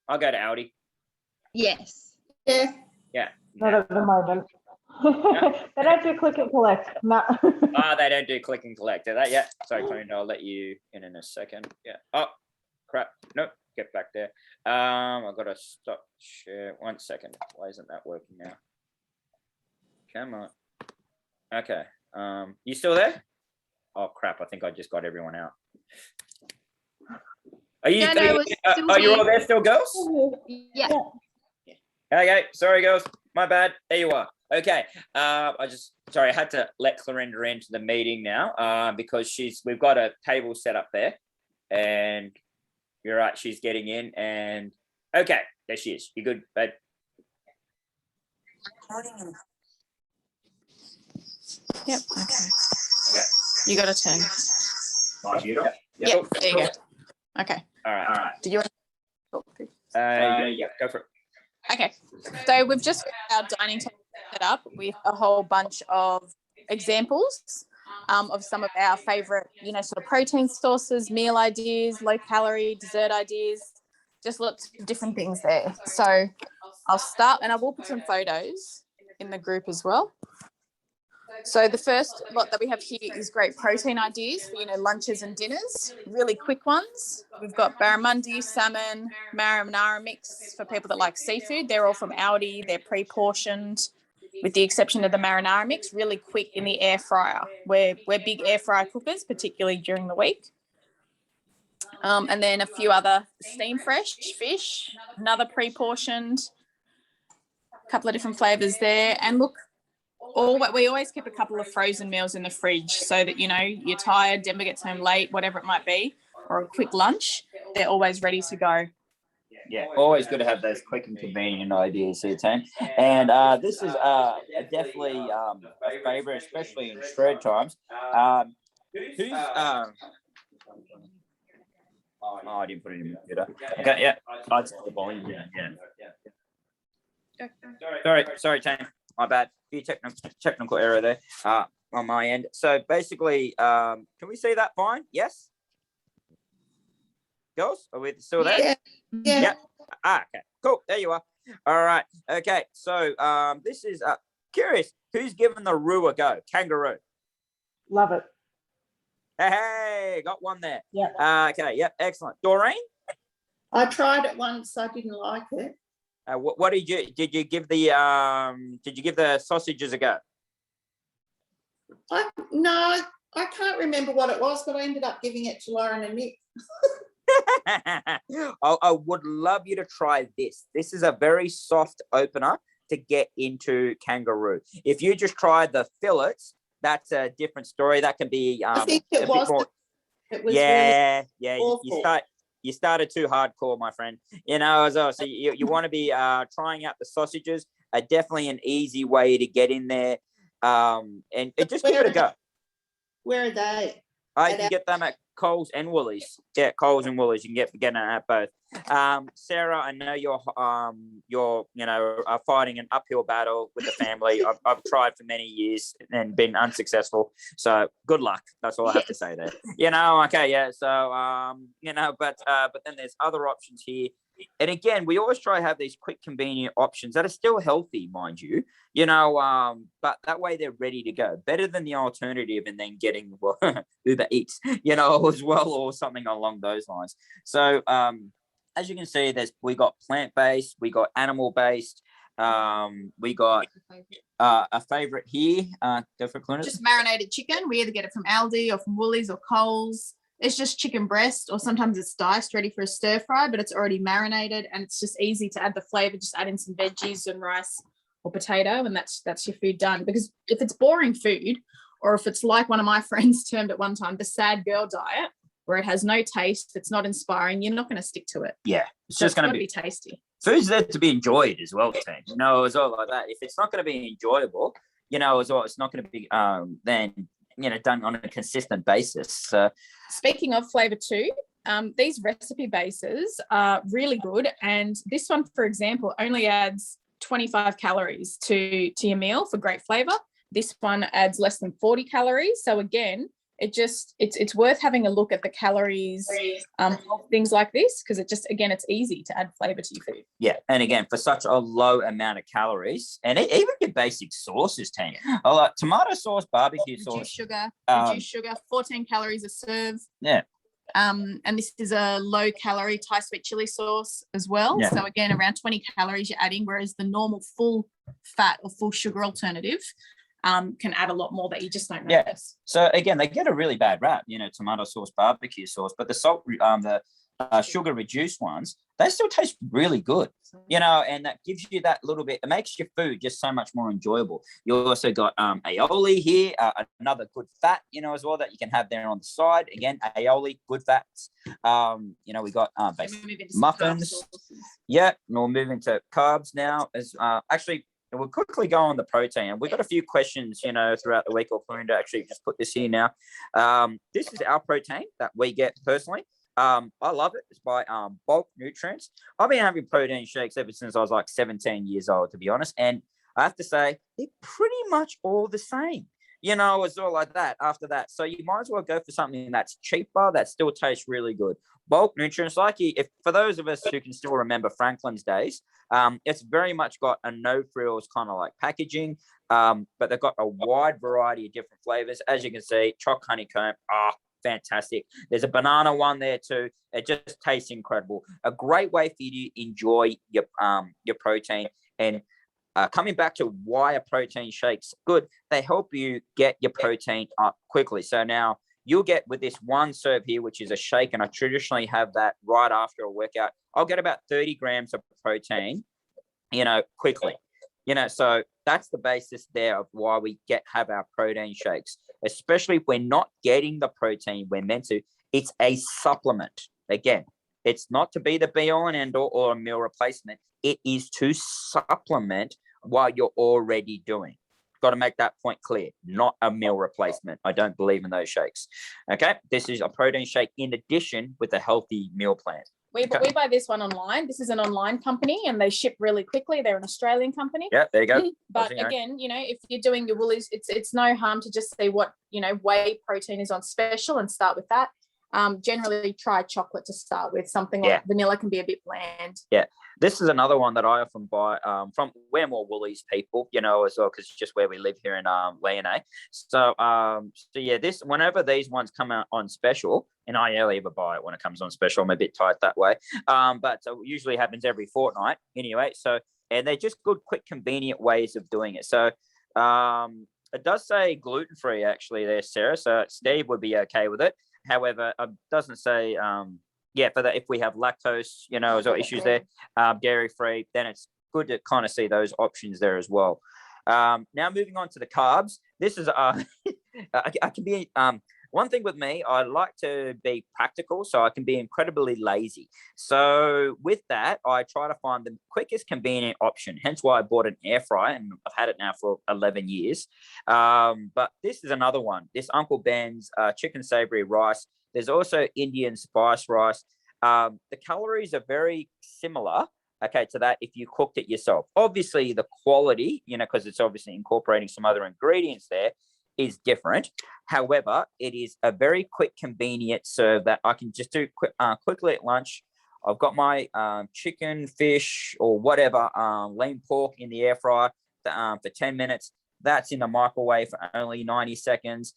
I'll go to Aldi. Yes. Yeah. Yeah. Not at the moment. They don't do click and collect. No. They don't do click and collect. Do that? Yeah. Sorry, Clinton, I'll let you in a second. Yeah. Oh, crap. Nope. Get back there. I've got to stop share. 1 second. Why isn't that working now? Come on. Okay. You still there? Oh crap! I think I just got everyone out. Are you? No, we're still Are you all here. there still, girls? Yeah. Okay. Sorry, girls. My bad. There you are. Okay. I had to let Clarinda into the meeting now because we've got a table set up there, and you're right. She's getting in, and okay, there she is. You good, babe? Yep. Okay. You got to turn. Computer. Yeah. Cool. There you go. Okay. All right. Do you want to talk through? Yeah. Go for it. Okay, so we've just got our dining table set up with a whole bunch of examples of some of our favourite, sort of protein sources, meal ideas, low calorie, dessert ideas, just lots of different things there. So I'll start, and I will put some photos in the group as well. So the first lot that we have here is great protein ideas for, lunches and dinners, really quick ones. We've got barramundi, salmon, marinara mix for people that like seafood. They're all from Aldi. They're pre-portioned, with the exception of the marinara mix, really quick in the air fryer. We're big air fryer cookers, particularly during the week. And then a few other steam fresh fish, another pre-portioned, a couple of different flavors there. And look, we always keep a couple of frozen meals in the fridge so that, you're tired, Denver gets home late, whatever it might be, or a quick lunch, they're always ready to go. Yeah, always good to have those quick and convenient ideas here, team. And this is definitely a favourite, especially in shred times. Who's Oh, I didn't put it in the computer. Okay, yeah. I just put the volume. Yeah. Sorry, team. My bad. Few technical error there on my end. So basically, can we see that fine? Yes? Girls, are we still there? Yeah. Okay, cool. There you are. All right. Okay, so this is curious. Who's given the Roo a go? Kangaroo. Love it. Hey, got one there. Yeah. Okay, yep, excellent. Doreen? I tried it once. I didn't like it. What did you give the sausages a go? No, I can't remember what it was, but I ended up giving it to Lauren and Nick. I would love you to try this. This is a very soft opener to get into kangaroo. If you just try the fillets, that's a different story. That can be I think a bit more. It was Yeah. awful. You started too hardcore, my friend. As well. So you want to be trying out the sausages. Definitely an easy way to get in there. And just give it a go. Where are they? You can get them at Coles and Woolies. Yeah, Coles and Woolies. You can get them at both. Sarah, I know you're fighting an uphill battle with the family. I've tried for many years and been unsuccessful. So good luck. That's all I have to say there. Okay, yeah. So but then there's other options here. And again, we always try to have these quick, convenient options that are still healthy, mind you. But that way they're ready to go. Better than the alternative and then getting Uber Eats, as well, or something along those lines. So as you can see, we got plant-based, we got animal-based, we got a favorite here. Go for Clunas. Just marinated chicken. We either get it from Aldi or from Woolies or Coles. It's just chicken breast, or sometimes it's diced, ready for a stir fry, but it's already marinated, and it's just easy to add the flavor. Just add in some veggies and rice or potato, and that's your food done. Because if it's boring food, or if it's like one of my friends termed at one time, the sad girl diet, where it has no taste, it's not inspiring, you're not going to stick to it. Yeah, it's just going to be tasty. Food's there to be enjoyed as well, team. As well like that. If it's not going to be enjoyable, as well, it's not going to be then done on a consistent basis. Speaking of flavor too, these recipe bases are really good, and this one, for example, only adds 25 calories to your meal for great flavor. This one adds less than 40 calories. So again, it's worth having a look at the calories of things like this, because it's easy to add flavor to your food. Yeah, and again, for such a low amount of calories, and even your basic sauces, Tanya. I like tomato sauce, barbecue sauce. Reduced sugar, 14 calories a serve. Yeah. And this is a low calorie Thai sweet chili sauce as well. Yeah. So again, around 20 calories you're adding, whereas the normal full fat or full sugar alternative can add a lot more that you just don't notice. So again, they get a really bad rap, tomato sauce, barbecue sauce, but the salt, the sugar reduced ones, they still taste really good, and that gives you that little bit, it makes your food just so much more enjoyable. You also got aioli here, another good fat, as well, that you can have there on the side. Again, aioli, good fats. We got muffins. Yeah, and we'll move into carbs now. Actually, we'll quickly go on the protein. We've got a few questions, throughout the week, or Karinda actually just put this here now. This is our protein that we get personally. I love it. It's by Bulk Nutrients. I've been having protein shakes ever since I was like 17 years old, to be honest. And I have to say, they're pretty much all the same. It's all like that after that. So you might as well go for something that's cheaper, that still tastes really good. Bulk Nutrients, for those of us who can still remember Franklin's days, it's very much got a no frills kind of like packaging, but they've got a wide variety of different flavors. As you can see, choc honeycomb, fantastic. There's a banana one there too. It just tastes incredible. A great way for you to enjoy your protein. And coming back to why a protein shake's good, they help you get your protein up quickly. So now you'll get with this one serve here, which is a shake, and I traditionally have that right after a workout. I'll get about 30 grams of protein, quickly. So that's the basis there of why we have our protein shakes, especially if we're not getting the protein we're meant to. It's a supplement. Again, it's not to be the be all and end all or a meal replacement. It is to supplement what you're already doing. Got to make that point clear. Not a meal replacement. I don't believe in those shakes. Okay, this is a protein shake in addition with a healthy meal plan. We buy this one online. This is an online company and they ship really quickly. They're an Australian company. Yeah, there you go. But again, if you're doing your Woolies, it's no harm to just see what, whey protein is on special and start with that. Generally try chocolate to start with. Something like vanilla can be a bit bland. Yeah. This is another one that I often buy from, we're more Woolies people, as well, because it's just where we live here in Leone. So this, whenever these ones come out on special, and I rarely ever buy it when it comes on special, I'm a bit tight that way. But it usually happens every fortnight anyway. So, and they're just good, quick, convenient ways of doing it. So it does say gluten-free actually there, Sarah. So Steve would be okay with it. However, it doesn't say, for that, if we have lactose, as well, issues there, dairy-free, then it's good to kind of see those options there as well. Now moving on to the carbs. This is, I can be, one thing with me, I like to be practical, so I can be incredibly lazy. So with that, I try to find the quickest convenient option. Hence why I bought an air fryer, and I've had it now for 11 years. But this is another one. This Uncle Ben's chicken savory rice. There's also Indian spice rice. The calories are very similar, to that if you cooked it yourself. Obviously, the quality, because it's obviously incorporating some other ingredients there, is different. However, it is a very quick, convenient serve that I can just do quickly at lunch. I've got my chicken, fish, or whatever, lean pork in the air fryer for 10 minutes. That's in the microwave for only 90 seconds.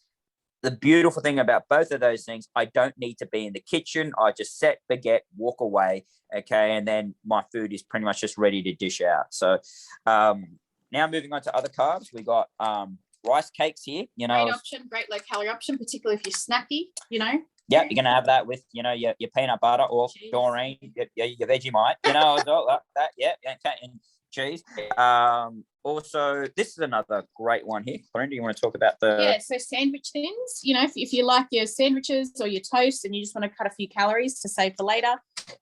The beautiful thing about both of those things, I don't need to be in the kitchen. I just set, forget, walk away, and then my food is pretty much just ready to dish out. So now moving on to other carbs, we got rice cakes here. Great low calorie option, particularly if you're snacky. Yeah, you're gonna have that with your peanut butter or Doreen, your Vegemite, as well. And cheese. Also, this is another great one here. Corinne, do you want to talk about so sandwich thins? If you like your sandwiches or your toast and you just want to cut a few calories to save for later,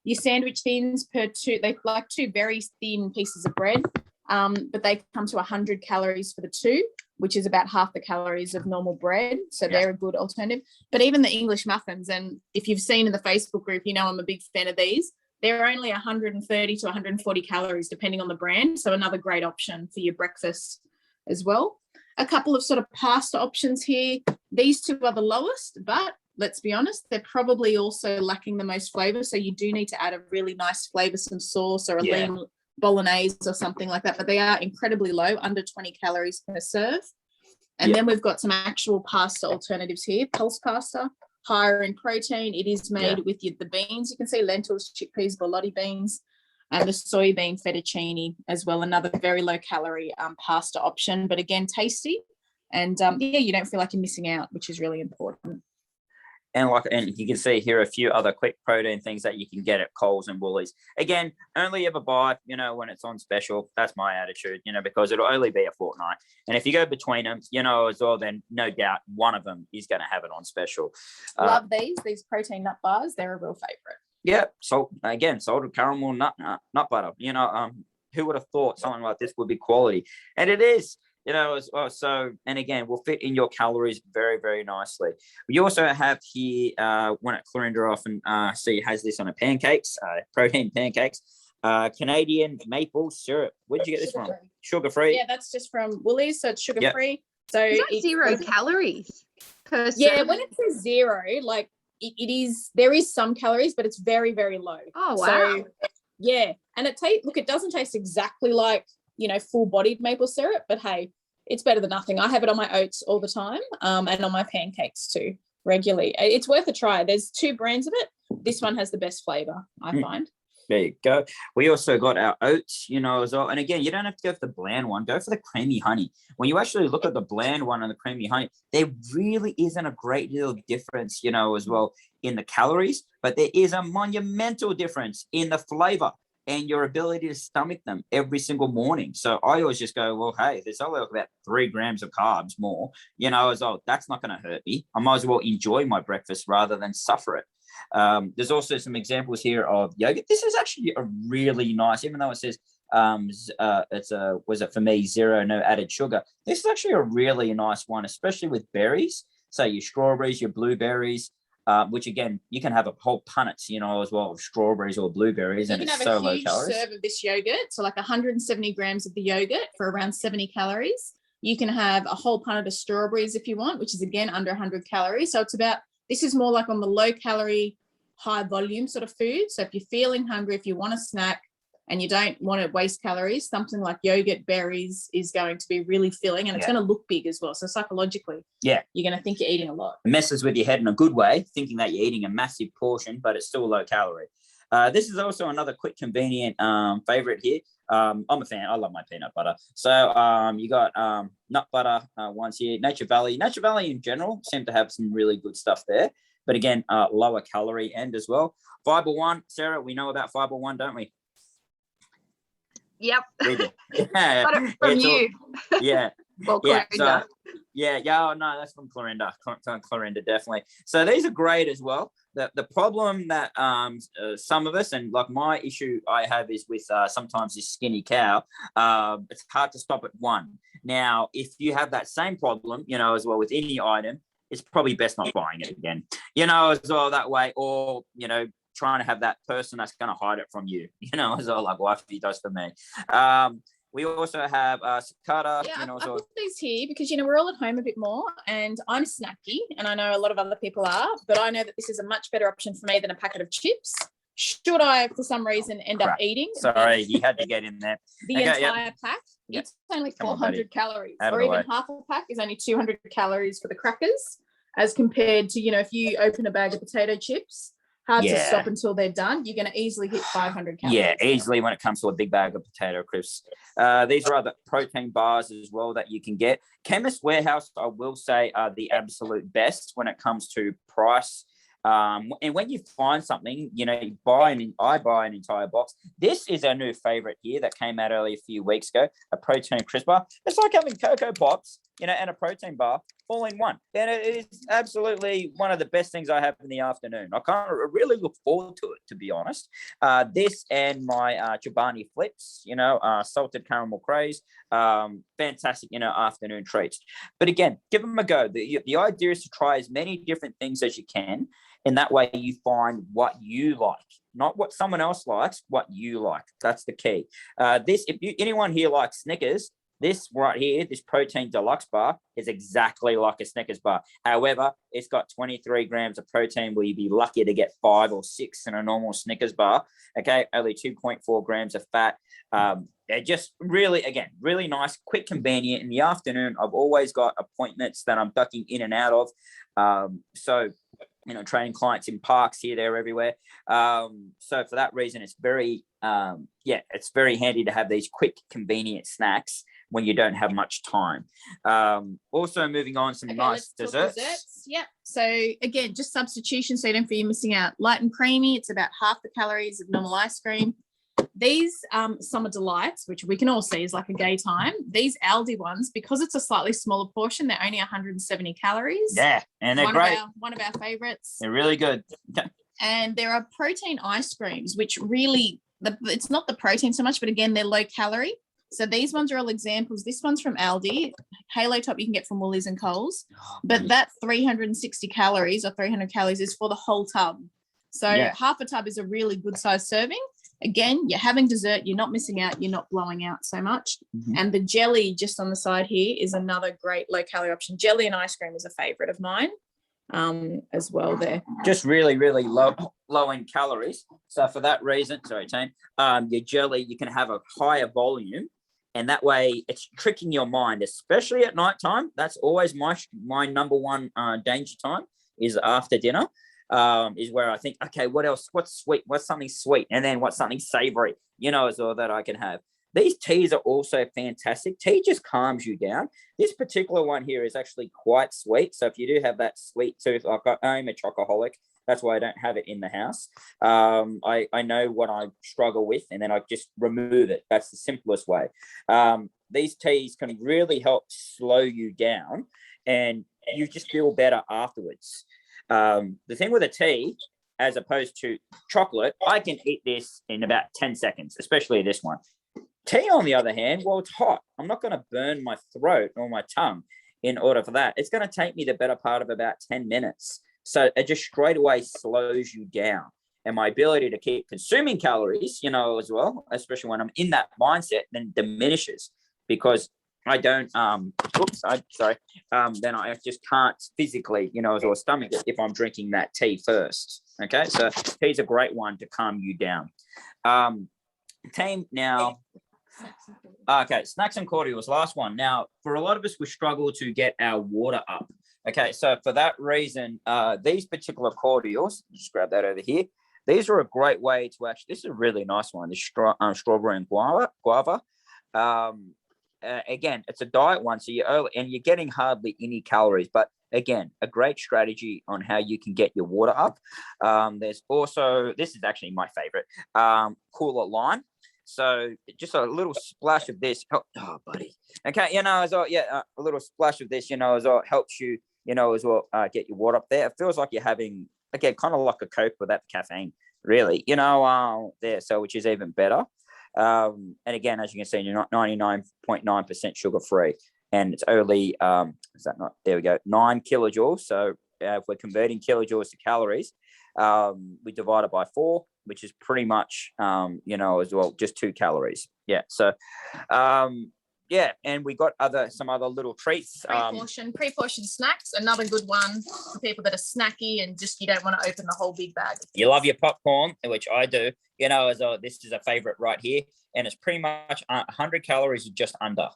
your sandwich thins they're like two very thin pieces of bread, but they come to 100 calories for the two, which is about half the calories of normal bread. So they're a good alternative. But even the English muffins, and if you've seen in the Facebook group, I'm a big fan of these. They're only 130 to 140 calories, depending on the brand. So another great option for your breakfast as well. A couple of sort of pasta options here. these two are the lowest, but let's be honest, they're probably also lacking the most flavor. So you do need to add a really nice flavoursome sauce or a lean bolognese or something like that. But they are incredibly low, under 20 calories per serve. And then we've got some actual pasta alternatives here. Pulse pasta, higher in protein. It is made with the beans. You can see lentils, chickpeas, borlotti beans, and the soybean fettuccine as well. Another very low calorie pasta option, but again, tasty. And you don't feel like you're missing out, which is really important. And you can see here a few other quick protein things that you can get at Coles and Woolies. Again, only ever buy, when it's on special. That's my attitude, because it'll only be a fortnight. And if you go between them, as well, then no doubt one of them is going to have it on special. Love these protein nut bars. They're a real favorite. Yeah. Salted caramel nut butter. Who would have thought something like this would be quality? And it is. As well. So, and again, will fit in your calories very, very nicely. We also have here, one at Clorinda often see has this on a pancakes, protein pancakes, Canadian maple syrup. Where'd you get this from? Sugar-free? Yeah, that's just from Woolies, so it's sugar-free. So it's 0 calories per serve. When it says 0, like it is, there is some calories, but it's very, very low. Oh, wow. So, yeah, and it doesn't taste exactly like, full-bodied maple syrup, but hey, it's better than nothing. I have it on my oats all the time, and on my pancakes too, regularly. It's worth a try. There's 2 brands of it. This one has the best flavor, I find. There you go. We also got our oats, as well. And again, you don't have to go for the bland one. Go for the creamy honey. When you actually look at the bland one and the creamy honey, there really isn't a great deal of difference, as well, in the calories, but there is a monumental difference in the flavor and your ability to stomach them every single morning. So I always just go, well, hey, there's only about 3 grams of carbs more, as well. That's not going to hurt me. I might as well enjoy my breakfast rather than suffer it. There's also some examples here of yogurt. This is actually a really nice, even though it says was it for me 0, no added sugar. This is actually a really nice one, especially with berries. So your strawberries, your blueberries, which again, you can have a whole punnet, as well, of strawberries or blueberries, and it's so low calories. You can have a huge serve of this yogurt, so like 170 grams of the yogurt for around 70 calories. You can have a whole punnet of strawberries if you want, which is again under 100 calories. So this is more like on the low calorie, high volume sort of food. So if you're feeling hungry, if you want a snack and you don't want to waste calories, something like yogurt, berries is going to be really filling, and it's going to look big as well. So psychologically, you're going to think you're eating a lot. It messes with your head in a good way, thinking that you're eating a massive portion, but it's still low calorie. This is also another quick, convenient favorite here. I'm a fan. I love my peanut butter. So you got nut butter ones here. Nature Valley in general seem to have some really good stuff there. But again, lower calorie end as well. Fiber One, Sarah, we know about Fiber One, don't we? Yep. Yeah. Got it from you. Yeah. Well, Clorinda. No, that's from Clorinda. Clorinda, definitely. So these are great as well. The problem that some of us, and like my issue I have is with sometimes this skinny cow, it's hard to stop at one. Now, if you have that same problem, as well with any item, it's probably best not buying it again, as well that way, or, trying to have that person that's going to hide it from you, as well, like wifey does for me. We also have cicada. I put these here because, we're all at home a bit more, and I'm snacky, and I know a lot of other people are, but I know that this is a much better option for me than a packet of chips. Should I, for some reason, end up eating? Sorry, you had to get in there. The entire pack, it's only 400 calories, or even half a pack is only 200 calories for the crackers, as compared to, if you open a bag of potato chips, hard to stop until they're done. You're going to easily hit 500 calories. Yeah, easily when it comes to a big bag of potato crisps. These are other protein bars as well that you can get. Chemist Warehouse, I will say, are the absolute best when it comes to price. And when you find something, I buy an entire box. This is our new favorite here that came out only a few weeks ago, a protein crisp bar. It's like having Cocoa Pops, and a protein bar all in one. And it is absolutely one of the best things I have in the afternoon. I can't really look forward to it, to be honest. This and my Chobani Flips, salted caramel craze, fantastic, afternoon treats. But again, give them a go. The idea is to try as many different things as you can. And that way you find what you like, not what someone else likes, what you like. That's the key. If anyone here likes Snickers, This right here, this protein deluxe bar is exactly like a Snickers bar. However, it's got 23 grams of protein where you'd be lucky to get 5 or 6 in a normal Snickers bar. Okay, only 2.4 grams of fat. They're just really, again, really nice, quick, convenient. In the afternoon, I've always got appointments that I'm ducking in and out of. So, training clients in parks here, there, everywhere. So for that reason, it's very, it's very handy to have these quick, convenient snacks when you don't have much time. Also moving on, some nice desserts. Yep. So again, just substitution, so you don't feel you're missing out. Light and creamy, it's about half the calories of normal ice cream. These Summer Delights, which we can all see is like a gay time. These Aldi ones, because it's a slightly smaller portion, they're only 170 calories. Yeah, and they're great. One of our favorites. They're really good. And there are protein ice creams, which really, it's not the protein so much, but again, they're low calorie. So these ones are all examples. This one's from Aldi. Halo Top you can get from Woolies and Coles. But that 360 calories or 300 calories is for the whole tub. So half a tub is a really good size serving. Again, you're having dessert, you're not missing out, you're not blowing out so much. Mm-hmm. And the jelly just on the side here is another great low-calorie option. Jelly and ice cream is a favourite of mine as well there. Just really, really low in calories. So for that reason, sorry, Tane, your jelly, you can have a higher volume, and that way it's tricking your mind, especially at night time. That's always my number one danger time is after dinner. Is where I think, okay, what else? What's sweet? What's something sweet? And then what's something savory, as well, that I can have. These teas are also fantastic. Tea just calms you down. This particular one here is actually quite sweet. So if you do have that sweet tooth, I'm a chocoholic. That's why I don't have it in the house. I know what I struggle with, and then I just remove it. That's the simplest way. These teas can really help slow you down, and you just feel better afterwards. The thing with a tea, as opposed to chocolate, I can eat this in about 10 seconds, especially this one. Tea, on the other hand, well, it's hot. I'm not going to burn my throat or my tongue in order for that. It's going to take me the better part of about 10 minutes. So it just straight away slows you down. And my ability to keep consuming calories, as well, especially when I'm in that mindset, then diminishes because I don't, then I just can't physically, or stomach it if I'm drinking that tea first. Okay, so tea's a great one to calm you down. Team now, okay, snacks and cordials, last one. Now, for a lot of us, we struggle to get our water up. Okay, so for that reason, these particular cordials, just grab that over here. These are a great way to actually, this is a really nice one, the strawberry and guava. Again, it's a diet one, so you're getting hardly any calories, but again, a great strategy on how you can get your water up. There's also, this is actually my favorite, cooler lime. So just a little splash of this. Oh, buddy. Okay, as well, a little splash of this, as well, helps you, as well, get your water up there. It feels like you're having, again, kind of like a Coke without the caffeine, really, there, so which is even better. And again, as you can see, you're not 99.9% sugar free, and it's only is that not, there we go, 9 kilojoules. So if we're converting kilojoules to calories, we divide it by 4, which is pretty much as well, just 2 calories. So and we got some other little treats. Pre-portioned snacks, another good one for people that are snacky and just you don't want to open the whole big bag. You love your popcorn, which I do. As well, this is a favorite right here, and it's pretty much 100 calories or just under.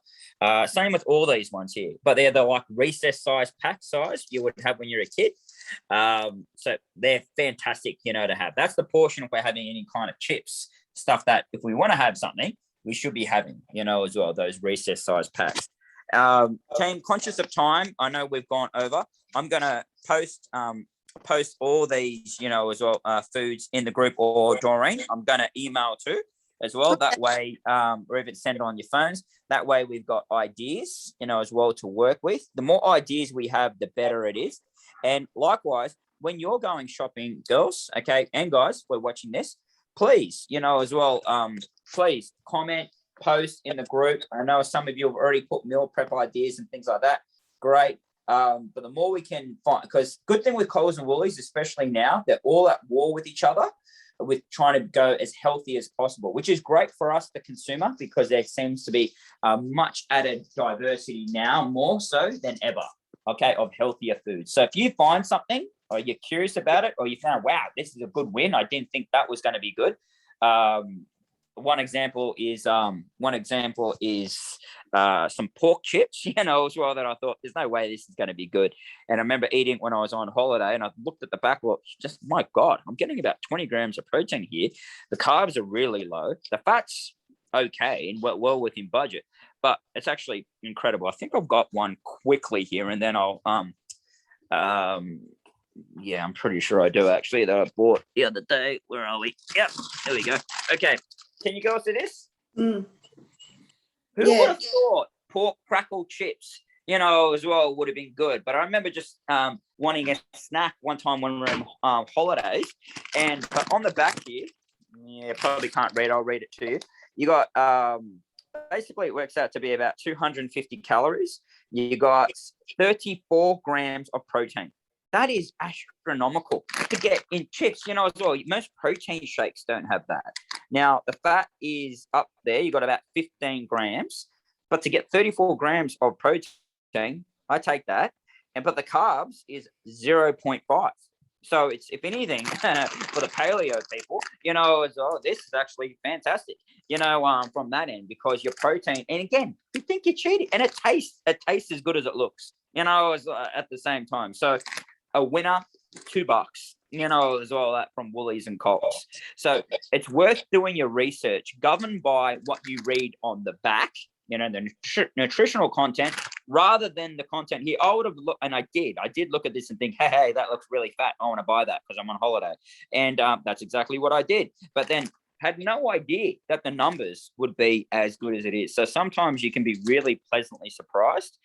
Same with all these ones here, but they're the like recess size pack size you would have when you're a kid. So they're fantastic, to have. That's the portion if we're having any kind of chips, stuff that if we want to have something, we should be having, as well, those recess size packs. Team, conscious of time, I know we've gone over. I'm going to post all these, as well, foods in the group, or Doreen, I'm going to email too as well. That way, or even send it on your phones. That way we've got ideas, as well, to work with. The more ideas we have, the better it is. And likewise, when you're going shopping, girls, okay, and guys, we're watching this, please, as well, please comment, post in the group. I know some of you have already put meal prep ideas and things like that. Great. But the more we can find, because good thing with Coles and Woolies, especially now, they're all at war with each other. with trying to go as healthy as possible, which is great for us, the consumer, because there seems to be much added diversity now, more so than ever, okay, of healthier foods. So if you find something or you're curious about it, or you found, wow, this is a good win, I didn't think that was going to be good. One example is some pork chips, as well, that I thought there's no way this is going to be good. And I remember eating when I was on holiday, and I looked at the back, well, just, my God, I'm getting about 20 grams of protein here. The carbs are really low. The fat's okay and well within budget, but it's actually incredible. I think I've got one quickly here, and then I'll yeah, I'm pretty sure I do actually, that I bought the other day. Where are we? Yep, there we go. Okay, can you go to this? Mm. Who would have thought pork crackle chips, as well, would have been good? But I remember just wanting a snack one time when we were on holidays, but on the back here, probably can't read. I'll read it to you. You got basically it works out to be about 250 calories. You got 34 grams of protein. That is astronomical to get in chips, as well. Most protein shakes don't have that. Now, the fat is up there. You got about 15 grams. But to get 34 grams of protein, I take that. But the carbs is 0.5. So it's, if anything, for the paleo people, as well, this is actually fantastic, from that end, because your protein, and again, you think you're cheating, and it tastes as good as it looks, at the same time. So a winner, $2, as well, that from Woolies and Coles. So it's worth doing your research, governed by what you read on the back, the nutritional content, rather than the content here. I would have looked, and I did look at this and think, hey, that looks really fat. I want to buy that because I'm on holiday. And that's exactly what I did. But then had no idea that the numbers would be as good as it is. So sometimes you can be really pleasantly surprised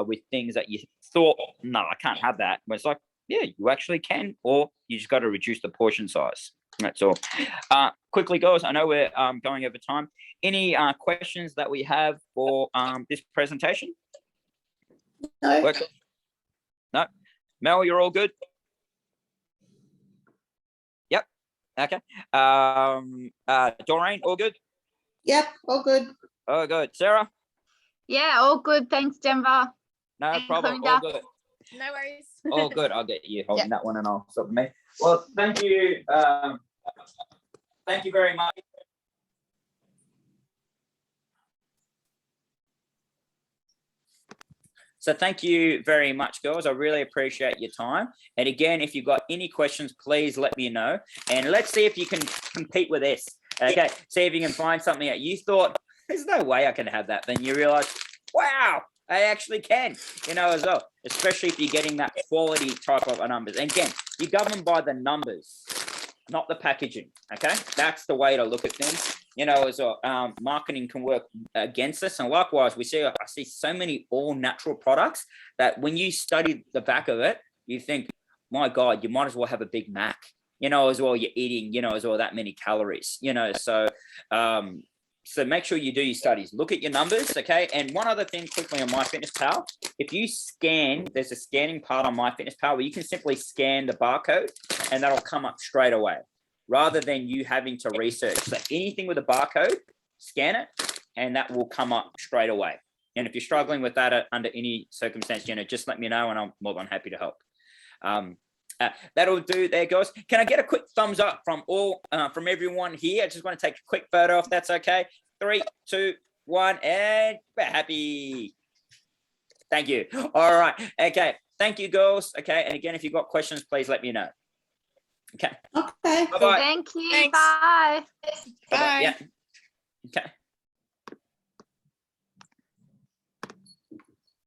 with things that you thought, no, I can't have that. But it's like, yeah, you actually can, or you just got to reduce the portion size. That's all. Quickly, guys, I know we're going over time. Any questions that we have for this presentation? No. No. Mel, you're all good? Yep. Okay. Doreen, all good? Yep, all good. Oh, good. Sarah? Yeah, all good. Thanks, Denver. No And problem. Belinda. All good. No worries. All good. I'll get you holding Yep. that one, and I'll stop me. Well, thank you. Thank you very much. So thank you very much, girls. I really appreciate your time. And again, if you've got any questions, please let me know. And let's see if you can compete with this. Okay, see if you can find something that you thought, there's no way I can have that. Then you realize, wow, I actually can, as well, especially if you're getting that quality type of numbers. And again, you govern by the numbers, not the packaging, okay? That's the way to look at things, as well. Marketing can work against us. And likewise, I see so many all natural products that when you study the back of it, you think, my God, you might as well have a Big Mac, as well. You're eating, as well, that many calories, so make sure you do your studies. Look at your numbers, okay? And one other thing quickly on MyFitnessPal, if you scan, there's a scanning part on MyFitnessPal where you can simply scan the barcode and that'll come up straight away, rather than you having to research. So anything with a barcode, scan it, and that will come up straight away. And if you're struggling with that under any circumstance, just let me know, and I'm more than happy to help. That'll do there, guys. Can I get a quick thumbs up from from everyone here? I just want to take a quick photo if that's okay. 3, 2, 1, and we're happy. Thank you. All right. Okay. Thank you, girls. Okay. And again, if you've got questions, please let me know. Okay. Okay. Bye-bye. Thank you. Thanks. Bye. Bye. Yeah. Okay.